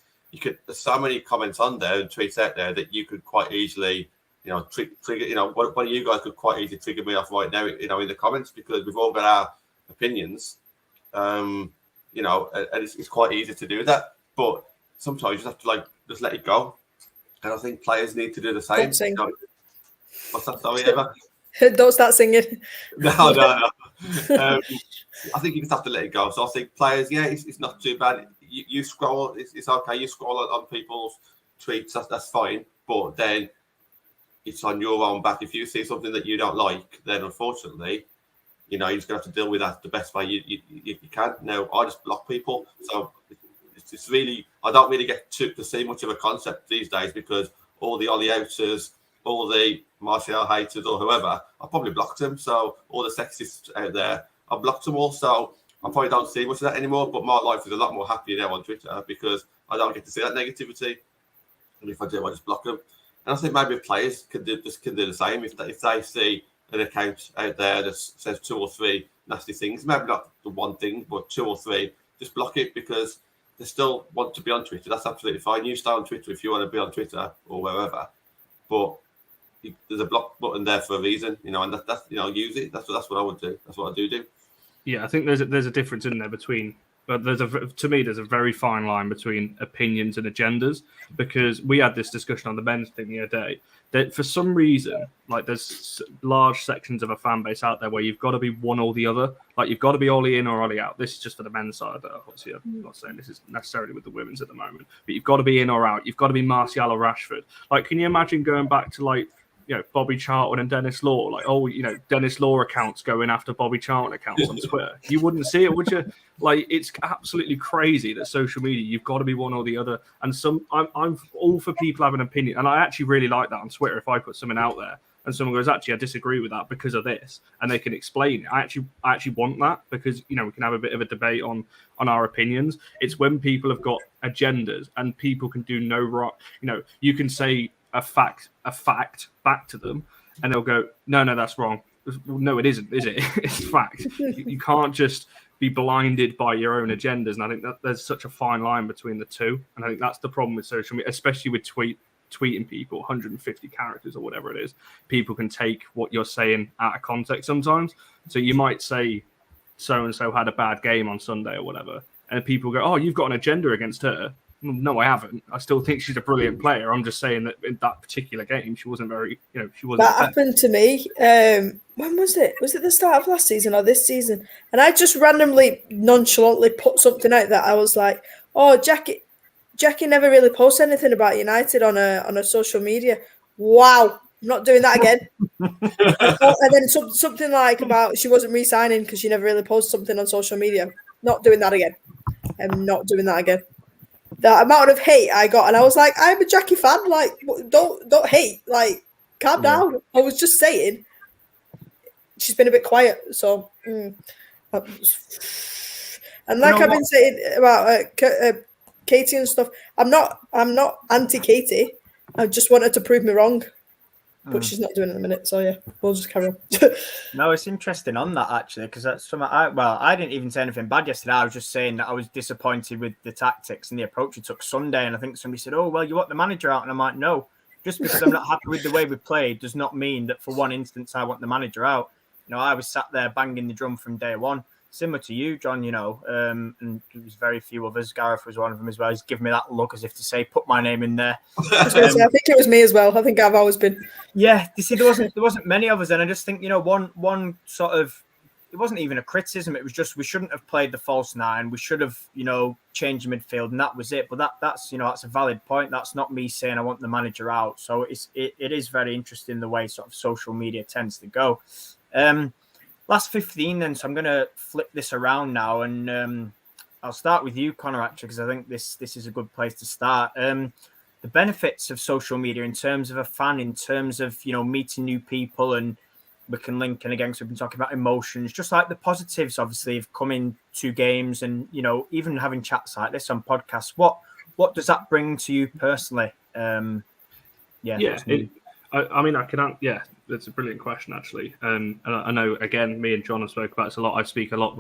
There's so many comments on there and tweets out there that you could quite easily, trigger, one of you guys could quite easily trigger me off right now, in the comments, because we've all got our opinions, and it's quite easy to do that. But sometimes you just have to like just let it go. And I think players need to do the same. Don't sing. What's that, sorry, Eva? Don't start singing. No. I think you just have to let it go. So I think players, it's not too bad. You scroll, it's okay. You scroll on people's tweets, that's fine. But then it's on your own back. If you see something that you don't like, then unfortunately, you're just gonna have to deal with that the best way you can. Now, I just block people, so it's really, I don't really get to see much of a concept these days, because all the Ollie outers, all the Martial haters or whoever, I probably blocked them. So all the sexists out there, I blocked them all. So I probably don't see much of that anymore. But my life is a lot more happier now on Twitter, because I don't get to see that negativity. And if I do, I just block them. And I think maybe players can do the same. If they see an account out there that says 2 or 3 nasty things, maybe not the one thing, but 2 or 3, just block it, because they still want to be on Twitter. That's absolutely fine. You stay on Twitter if you want to be on Twitter or wherever. But there's a block button there for a reason, and that's use it. That's what I would do. That's what I do. Yeah, I think there's a difference in there between, but to me there's a very fine line between opinions and agendas, because we had this discussion on the men's thing the other day that for some reason, like, there's large sections of a fan base out there where you've got to be one or the other. Like, you've got to be Ollie in or Ollie out. This is just for the men's side. Obviously, I'm not saying this is necessarily with the women's at the moment, but you've got to be in or out. You've got to be Martial or Rashford. Like, can you imagine going back to like, Bobby Charlton and Dennis Law, like, Dennis Law accounts going after Bobby Charlton accounts on Twitter? You wouldn't see it, would you? Like, it's absolutely crazy that social media, you've got to be one or the other. And I'm all for people having an opinion, and I actually really like that on Twitter. If I put something out there and someone goes, actually, I disagree with that because of this, and they can explain it, I actually want that, because we can have a bit of a debate on our opinions. It's when people have got agendas and people can do no wrong. You can say a fact back to them, and they'll go, no, that's wrong. No, it isn't, is it? It's fact. You can't just be blinded by your own agendas. And I think that there's such a fine line between the two. And I think that's the problem with social media, especially with tweeting people, 150 characters or whatever it is. People can take what you're saying out of context sometimes. So you might say so-and-so had a bad game on Sunday or whatever, and people go, oh, you've got an agenda against her. No, I haven't. I still think she's a brilliant player. I'm just saying that in that particular game, she wasn't very, she wasn't. That happened to me. When was it? Was it the start of last season or this season? And I just randomly, nonchalantly put something out that I was like, oh, Jackie never really posts anything about United on a social media. Wow. I'm not doing that again. And then something like about she wasn't re-signing because she never really posted something on social media. Not doing that again. I'm not doing that again. The amount of hate I got, and I was like, I'm a Jackie fan. Like, don't hate. Like, calm down. I was just saying, she's been a bit quiet. So, and like I've been saying about Katie and stuff, I'm not anti Katie. I just wanted to prove me wrong, but she's not doing it in a minute. So yeah, we'll just carry on. No, it's interesting on that actually, because that's something I didn't even say anything bad yesterday. I was just saying that I was disappointed with the tactics and the approach he took Sunday. And I think somebody said, "Oh, well, you want the manager out?" And I'm like, "No, just because I'm not happy with the way we played does not mean that for one instance I want the manager out." I was sat there banging the drum from day one, similar to you, John. And there was very few others. Gareth was one of them as well. He's given me that look as if to say, "Put my name in there." I think it was me as well. I think I've always been. Yeah, you see, there wasn't many of us, and I just think one sort of, it wasn't even a criticism. It was just we shouldn't have played the false nine. We should have changed midfield, and that was it. But that's that's a valid point. That's not me saying I want the manager out. So it is very interesting the way sort of social media tends to go. last 15 then. So I'm going to flip this around now, and I'll start with you, Connor, actually, because I think this is a good place to start. The benefits of social media in terms of a fan, in terms of, meeting new people, and we can link in again, because we've been talking about emotions, just like the positives, obviously, of coming to games and, even having chats like this on podcasts. What does that bring to you personally? I mean, that's a brilliant question, actually. And I know, again, me and John have spoke about this a lot. I speak a lot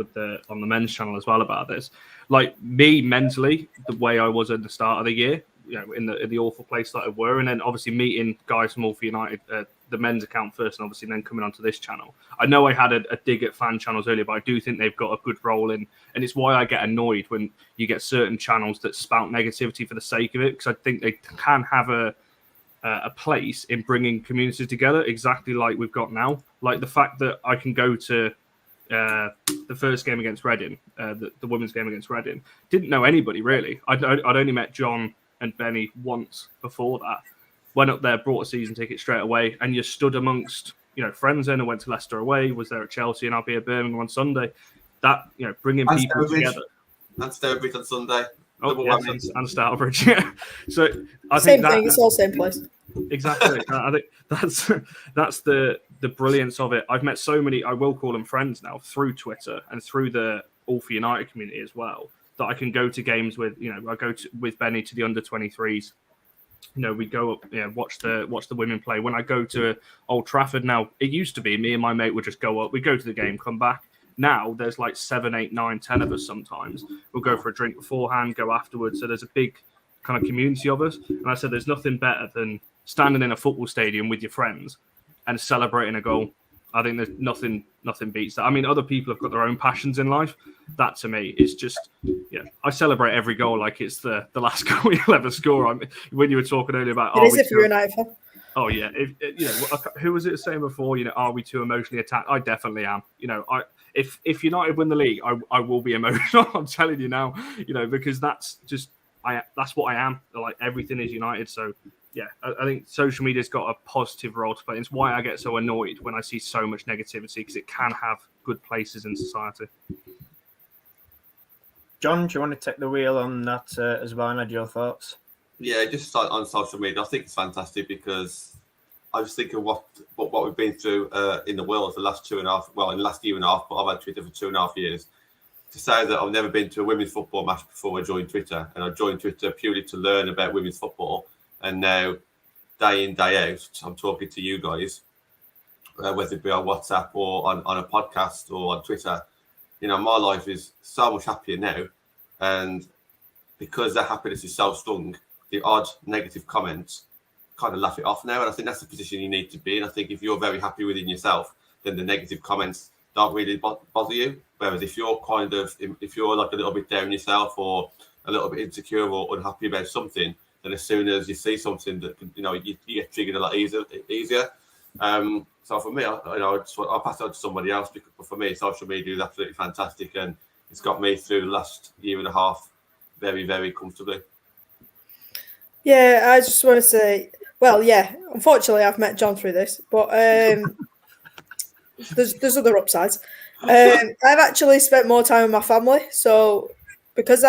on the men's channel as well about this. Like, me mentally, the way I was at the start of the year, in the awful place that I were, and then obviously meeting guys from All for United, the men's account first, and obviously then coming onto this channel. I know I had a dig at fan channels earlier, but I do think they've got a good role in, and it's why I get annoyed when you get certain channels that spout negativity for the sake of it, because I think they can have a place in bringing communities together, exactly like we've got now. Like the fact that I can go to the first game against Reading, the women's game against Reading, didn't know anybody really. I'd only met John and Benny once before that. Went up there, brought a season ticket straight away, and you stood amongst friends. Then I went to Leicester away, was there at Chelsea, and I'll be at Birmingham on Sunday. That bringing And people Stourbridge. together. And Stourbridge on Sunday. Oh, yes, and Stourbridge. Yeah. So I Same think thing. It's all same place. Exactly. I think that's the brilliance of it. I've met so many, I will call them friends now, through Twitter and through the All for United community as well, that I can go to games with. I go with Benny to the under-23s. We go up, watch the women play. When I go to Old Trafford now, it used to be me and my mate would just go up. We go to the game, come back. Now there's like 7, 8, 9, 10 of us sometimes. We'll go for a drink beforehand, go afterwards. So there's a big kind of community of us. And I said there's nothing better than standing in a football stadium with your friends and celebrating a goal. I think there's nothing beats that. I mean, other people have got their own passions in life. That to me is just, I celebrate every goal like it's the last goal you'll ever score. When you were talking earlier about, It is if you're a United fan. Oh yeah, who was it saying before? Are we too emotionally attacked? I definitely am. If United win the league, I will be emotional. I'm telling you now. Because that's just that's what I am. Like, everything is United. So yeah, I think social media's got a positive role to play. It's why I get so annoyed when I see so much negativity, because it can have good places in society. John, do you want to take the wheel on that as well and add your thoughts? Yeah, just on social media, I think it's fantastic, because I was thinking what we've been through in the world for the last in the last year and a half, but I've had Twitter for 2.5 years. To say that I've never been to a women's football match before I joined Twitter, and I joined Twitter purely to learn about women's football, and now day in, day out, I'm talking to you guys, whether it be on WhatsApp or on a podcast or on Twitter. My life is so much happier now, and because that happiness is so strong, the odd negative comments kind of laugh it off now, and I think that's the position you need to be in. I think if you're very happy within yourself, then the negative comments don't really bother you. Whereas if you're like a little bit down yourself, or a little bit insecure or unhappy about something, then as soon as you see something that you get triggered a lot easier. So for me, I'll pass it on to somebody else, but for me, social media is absolutely fantastic, and it's got me through the last year and a half very, very comfortably. Yeah, I just want to say, unfortunately, I've met John through this, but there's other upsides. I've actually spent more time with my family, so because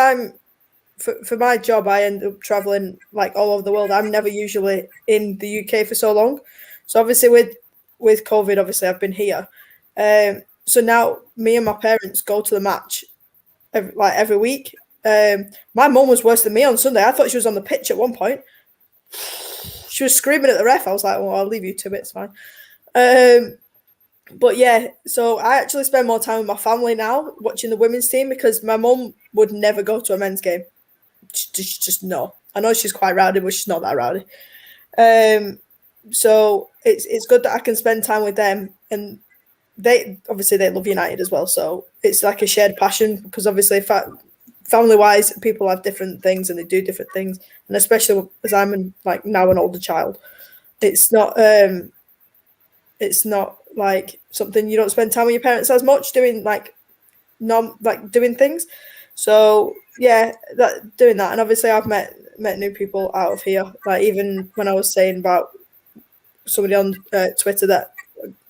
for my job, I end up traveling like all over the world. I'm never usually in the UK for so long, so obviously with COVID, obviously I've been here. So now me and my parents go to the match every week. My mum was worse than me on Sunday. I thought she was on the pitch at one point. She was screaming at the ref. I was like, well, I'll leave you to it. It's fine. But yeah, so I actually spend more time with my family now watching the women's team, because my mum would never go to a men's game. Just no. I know she's quite rowdy, but she's not that rowdy. So it's good that I can spend time with them, and they love United as well. So it's like a shared passion, because obviously family-wise, people have different things and they do different things, and especially as I'm now an older child, it's not like something you don't spend time with your parents as much doing doing things. So yeah, doing that, and obviously I've met new people out of here. Like, even when I was saying about somebody on Twitter that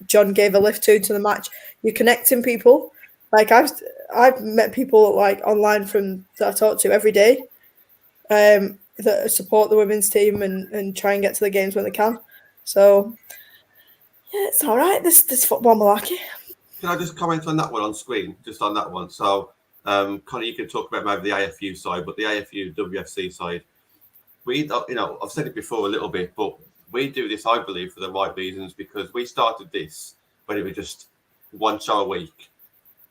John gave a lift to the match, you're connecting people. Like I've met people like online that I talk to every day, that support the women's team and try and get to the games when they can. So yeah, it's all right. This football malarkey. Can I just comment on that one on screen? Just on that one. So, Conor, you can talk about maybe the AFU side, but the AFU WFC side, I've said it before a little bit, but we do this, I believe, for the right reasons, because we started this when it was just one show a week,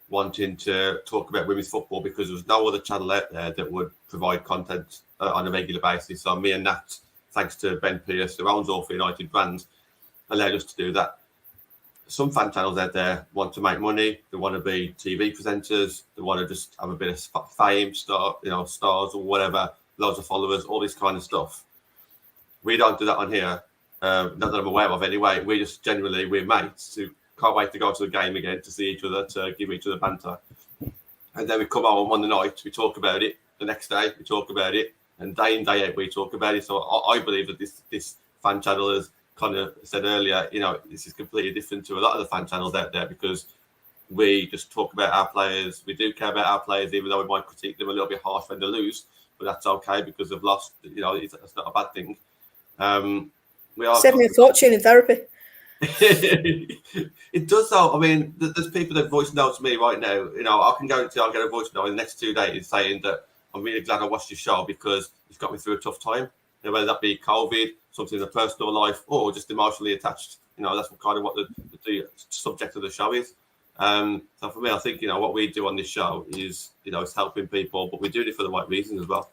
wanting to talk about women's football because there was no other channel out there that would provide content on a regular basis. So me and Nat, thanks to Ben Pierce, who owns Orphan United Brands, allowed us to do that. Some fan channels out there want to make money. They want to be TV presenters. They want to just have a bit of fame, stars or whatever, loads of followers, all this kind of stuff. We don't do that on here. Not that I'm aware of anyway. We just we're mates who can't wait to go to the game again, to see each other, to give each other banter. And then we come home on the night, we talk about it. The next day, we talk about it. And day in, day out, we talk about it. So I believe that this fan channel, as Conor said earlier, this is completely different to a lot of the fan channels out there, because we just talk about our players. We do care about our players, even though we might critique them a little bit harsh when they lose. But that's okay, because they've lost. It's not a bad thing. Save me a fortune in therapy. It does though. I mean, there's people that voice notes me right now. I can guarantee I'll get a voice note in the next 2 days saying that I'm really glad I watched your show because it's got me through a tough time. Whether that be COVID, something in the personal life, or just emotionally attached. That's what the subject of the show is. So for me, I think what we do on this show is it's helping people, but we do it for the right reasons as well.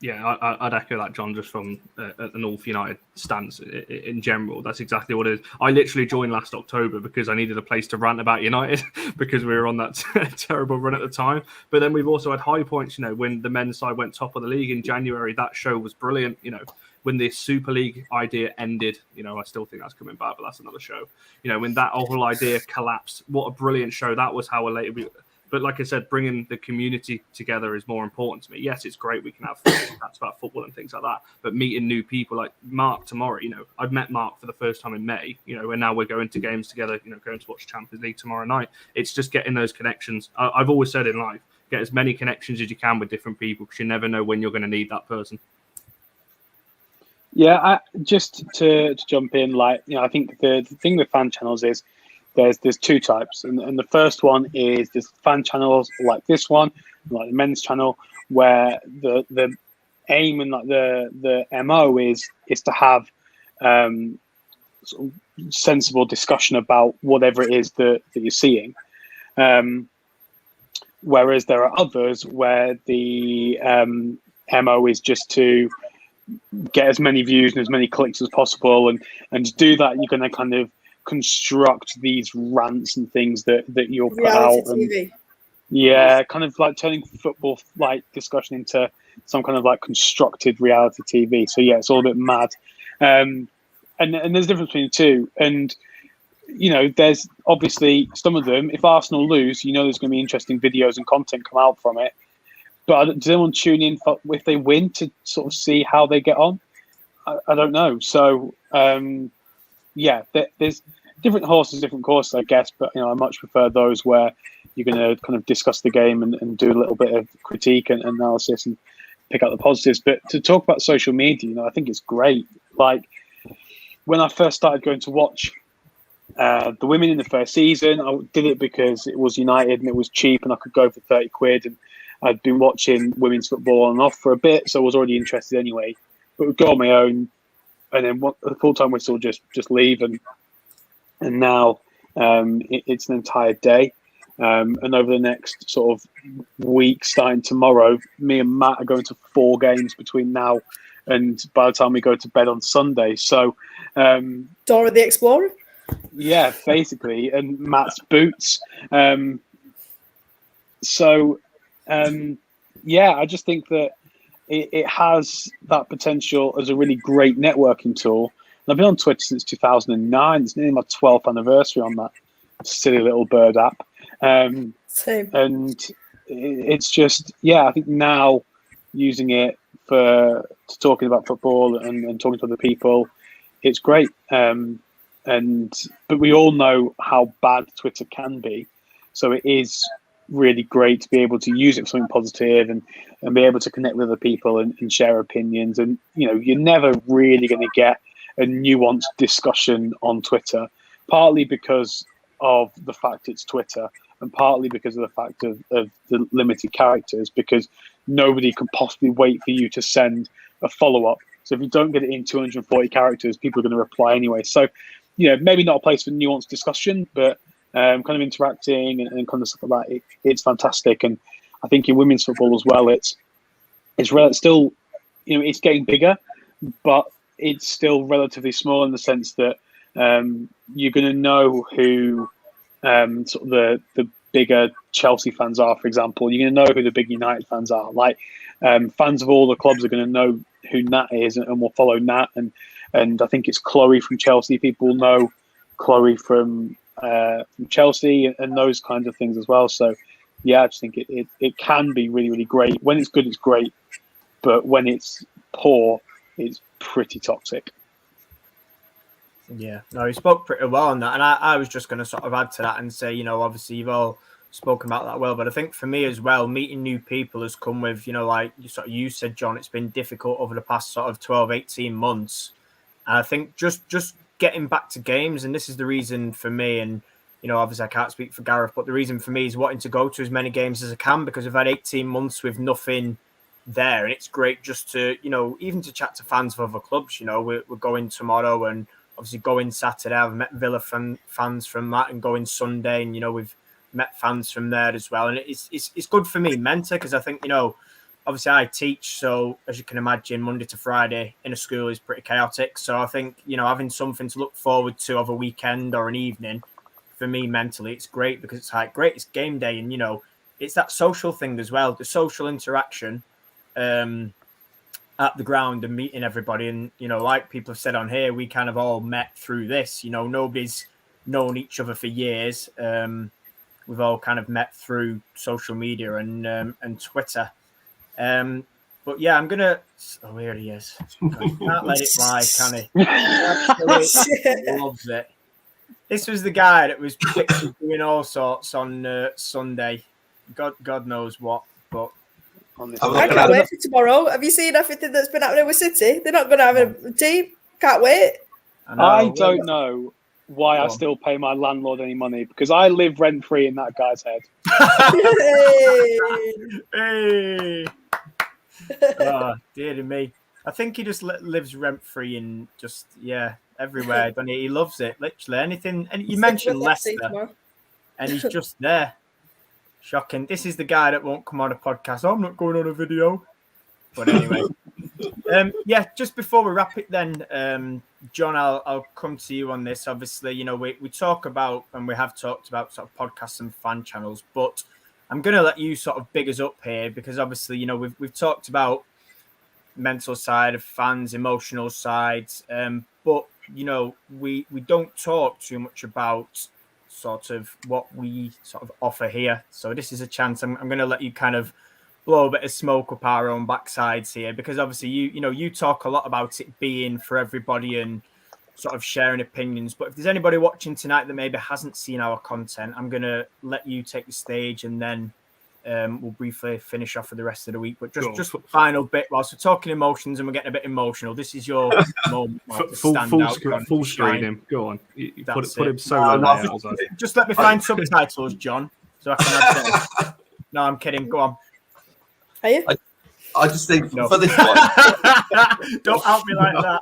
Yeah, I'd echo that, John, just from an All for United stance in general. That's exactly what it is. I literally joined last October because I needed a place to rant about United because we were on that terrible run at the time. But then we've also had high points, when the men's side went top of the league in January. That show was brilliant. When the Super League idea ended, I still think that's coming back, but that's another show. When that whole idea collapsed, what a brilliant show that was, how elated we were. But like I said, bringing the community together is more important to me. Yes, it's great. We can have chats about football and things like that. But meeting new people like Mark tomorrow, I've met Mark for the first time in May, and now we're going to games together, going to watch Champions League tomorrow night. It's just getting those connections. I've always said in life, get as many connections as you can with different people because you never know when you're going to need that person. Yeah, just to jump in, I think the thing with fan channels is there's two types, and the first one is there's fan channels like this one, like the men's channel, where the aim and the MO is to have sort of sensible discussion about whatever it is that you're seeing. Whereas there are others where the MO is just to get as many views and as many clicks as possible, and to do that, you're going to kind of construct these rants and things that you'll put out. And, yeah, kind of like turning football discussion into some kind of constructed reality TV. So yeah, it's all a bit mad. And there's a difference between the two. And there's obviously some of them. If Arsenal lose, there's going to be interesting videos and content come out from it. But does anyone tune in if they win to sort of see how they get on? I don't know. So yeah, there's different horses, different courses, I guess. But I much prefer those where you're going to kind of discuss the game and do a little bit of critique and analysis and pick out the positives. But to talk about social media, I think it's great. When I first started going to watch the women in the first season, I did it because it was United and it was cheap and I could go for 30 quid. And I'd been watching women's football on and off for a bit, so I was already interested anyway. But would go on my own, and then the full-time whistle just leave, and now it's an entire day. And over the next sort of week, starting tomorrow, me and Matt are going to 4 games between now and by the time we go to bed on Sunday. So Dora the Explorer? Yeah, basically, and Matt's boots. Yeah, I just think that it has that potential as a really great networking tool. And I've been on Twitter since 2009. It's nearly my 12th anniversary on that silly little bird app. Same. And it's just, yeah, I think now using it for talking about football and talking to other people, it's great. But we all know how bad Twitter can be. So it is really great to be able to use it for something positive and be able to connect with other people and share opinions. And, you're never really going to get a nuanced discussion on Twitter, partly because of the fact it's Twitter and partly because of the fact of the limited characters, because nobody can possibly wait for you to send a follow-up. So if you don't get it in 240 characters, people are going to reply anyway. So, maybe not a place for nuanced discussion, but kind of interacting and kind of stuff like that, it's fantastic. And I think in women's football as well, it's still, it's getting bigger, but it's still relatively small in the sense that you're going to know who sort of the bigger Chelsea fans are, for example. You're going to know who the big United fans are. Like fans of all the clubs are going to know who Nat is and will follow Nat. And I think it's Chloe from Chelsea. People know Chloe from Chelsea and those kinds of things as well. So, yeah, I just think it can be really, really great. When it's good, it's great. But when it's poor, it's pretty toxic. Yeah, no, he spoke pretty well on that. And I was just going to sort of add to that and say, obviously you've all spoken about that well. But I think for me as well, meeting new people has come with, like you said, John, it's been difficult over the past sort of 12, 18 months. And I think just getting back to games, and this is the reason for me, and obviously I can't speak for Gareth, but the reason for me is wanting to go to as many games as I can, because I've had 18 months with nothing there, and it's great just to even to chat to fans of other clubs. We're going tomorrow and obviously going Saturday. I've met Villa fans from that, and going Sunday, and we've met fans from there as well, and it's good for me mentally, because I think obviously I teach, so as you can imagine, Monday to Friday in a school is pretty chaotic. So I think, having something to look forward to of a weekend or an evening, for me mentally, it's great, because it's like, great, it's game day. And, it's that social thing as well, the social interaction at the ground and meeting everybody. And, like people have said on here, we kind of all met through this. Nobody's known each other for years. We've all kind of met through social media and Twitter. But yeah, I'm gonna. Oh, here he is. He can't let it fly, can he? Absolutely loves it. This was the guy that was doing all sorts on Sunday. God knows what. But I can't wait for tomorrow. Have you seen everything that's been happening with City? They're not going to have a team. Can't wait. I don't know why I still pay my landlord any money, because I live rent free in that guy's head. Hey. Oh, dear me. I think he just lives rent free and just everywhere. Doesn't he? He loves it, literally anything. And you mentioned Leicester, and he's just there. Shocking. This is the guy that won't come on a podcast. I'm not going on a video. But anyway, just before we wrap it, then, John, I'll come to you on this. Obviously, we talk about, and we have talked about sort of podcasts and fan channels, but I'm going to let you sort of big us up here, because obviously, we've talked about mental side of fans, emotional sides, but we don't talk too much about sort of what we sort of offer here. So this is a chance. I'm going to let you kind of blow a bit of smoke up our own backsides here, because obviously you talk a lot about it being for everybody and sort of sharing opinions. But if there's anybody watching tonight that maybe hasn't seen our content, I'm going to let you take the stage, and then we'll briefly finish off for the rest of the week. But just final bit, whilst we're talking emotions and we're getting a bit emotional, this is your moment. Full screen him. Go on. Put him so low. Just let me find subtitles, John, so I can add No, I'm kidding. Go on. Are you? I just think for this one, don't help me like that.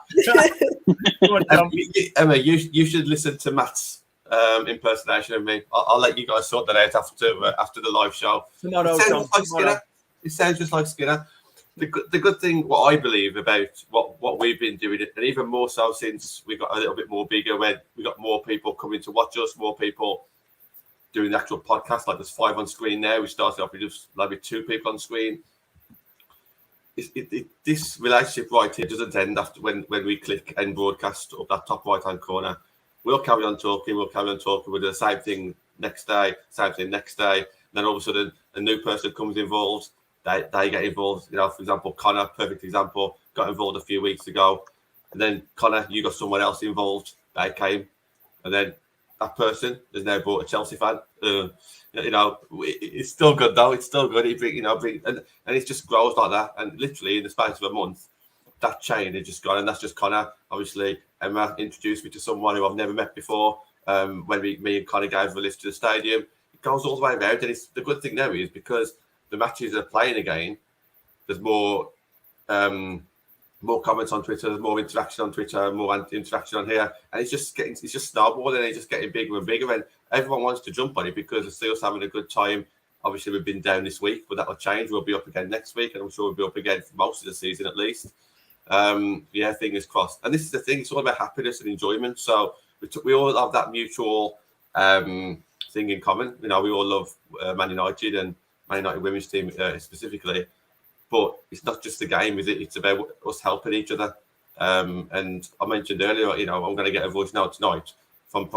Go on, John. Emma, you should listen to Matt's impersonation of me. I'll let you guys sort that out after the live show. It sounds just like Skinner. The good thing, what I believe about what we've been doing, and even more so since we got a little bit more bigger, when we got more people coming to watch us, more people doing the actual podcast. Like there's 5 on screen now. We started off with just maybe 2 people on screen. This relationship right here doesn't end after when we click end broadcast up that top right hand corner. We'll carry on talking. We'll do the same thing next day, Then all of a sudden, a new person comes involved. They get involved. For example, Connor, perfect example, got involved a few weeks ago. And then Connor, you got someone else involved. They came. And then that person has now bought a Chelsea fan. You know, it's still good though. It's still good. And it just grows like that. And literally in the space of a month, that chain has just gone. And that's just Connor. Obviously, Emma introduced me to someone who I've never met before. When me and Connor gave a lift to the stadium, it goes all the way around. And the good thing now is because the matches are playing again, there's more comments on Twitter, there's more interaction on Twitter, more interaction on here, and it's just snowballing, and it's just getting bigger and bigger, and everyone wants to jump on it because the Steelers having a good time. Obviously, we've been down this week, but that'll change. We'll be up again next week, and I'm sure we'll be up again for most of the season at least. Yeah, fingers crossed. And this is the thing; it's all about happiness and enjoyment. So we all have that mutual thing in common. You know, we all love Man United and Man United women's team specifically. But it's not just the game, is it? It's about us helping each other. And I mentioned earlier, you know, I'm going to get a voice note tonight from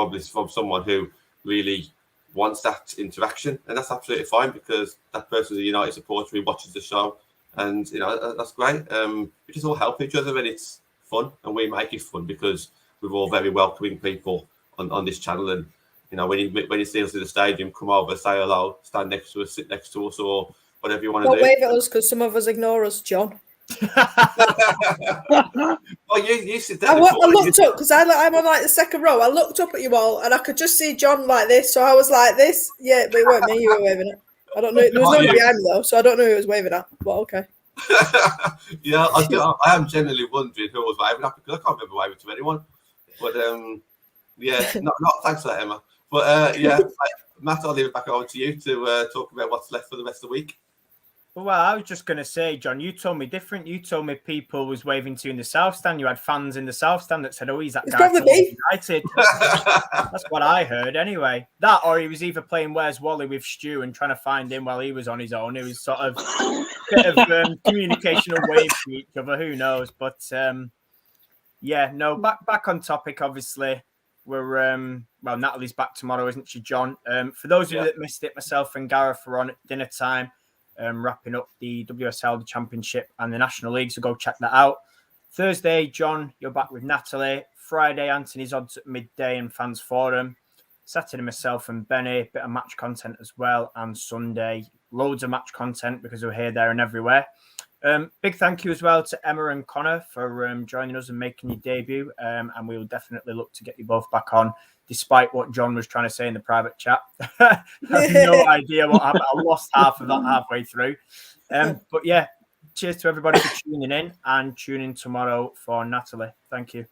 someone who really wants that interaction, and that's absolutely fine because that person's a United supporter who watches the show, and you know that's great. We just all help each other, and it's fun, and we make it fun because we're all very welcoming people on this channel. And you know, when you see us in the stadium, come over, say hello, stand next to us, sit next to us, or whatever you want to do. Don't wave at us because some of us ignore us, John. Well, you sit down. I looked up because I'm on like the second row. I looked up at you all and I could just see John like this. So I was like this. Yeah, but it weren't me. You were waving at. I don't know. There was no one behind me though, so I don't know who was waving at. But okay. Yeah, I am genuinely wondering who I was waving at because I can't remember waving to anyone. But yeah, not thanks for that, Emma. But yeah, Matt, I'll leave it back over to you to talk about what's left for the rest of the week. Well, I was just going to say, John, you told me different. You told me people was waving to you in the South Stand. You had fans in the South Stand that said, oh, he's that guy from United. That's what I heard anyway. That or he was either playing Where's Wally with Stu and trying to find him while he was on his own. It was sort of a bit of communication away from each other. Who knows? But yeah, no, back on topic, obviously. We're, well, Natalie's back tomorrow, isn't she, John? For those of you that missed it, myself and Gareth were on at dinner time. Wrapping up the WSL, the Championship, and the National League, so go check that out. Thursday, John, you're back with Natalie. Friday, Anthony's odds at midday and Fans Forum. Saturday, myself and Benny, bit of match content as well. And Sunday, loads of match content because we're here, there, and everywhere. Big thank you as well to Emma and Connor for joining us and making your debut. And we will definitely look to get you both back on, despite what John was trying to say in the private chat. I have no idea what happened. I lost half of that halfway through. But yeah, cheers to everybody for tuning in and tune in tomorrow for Natalie. Thank you.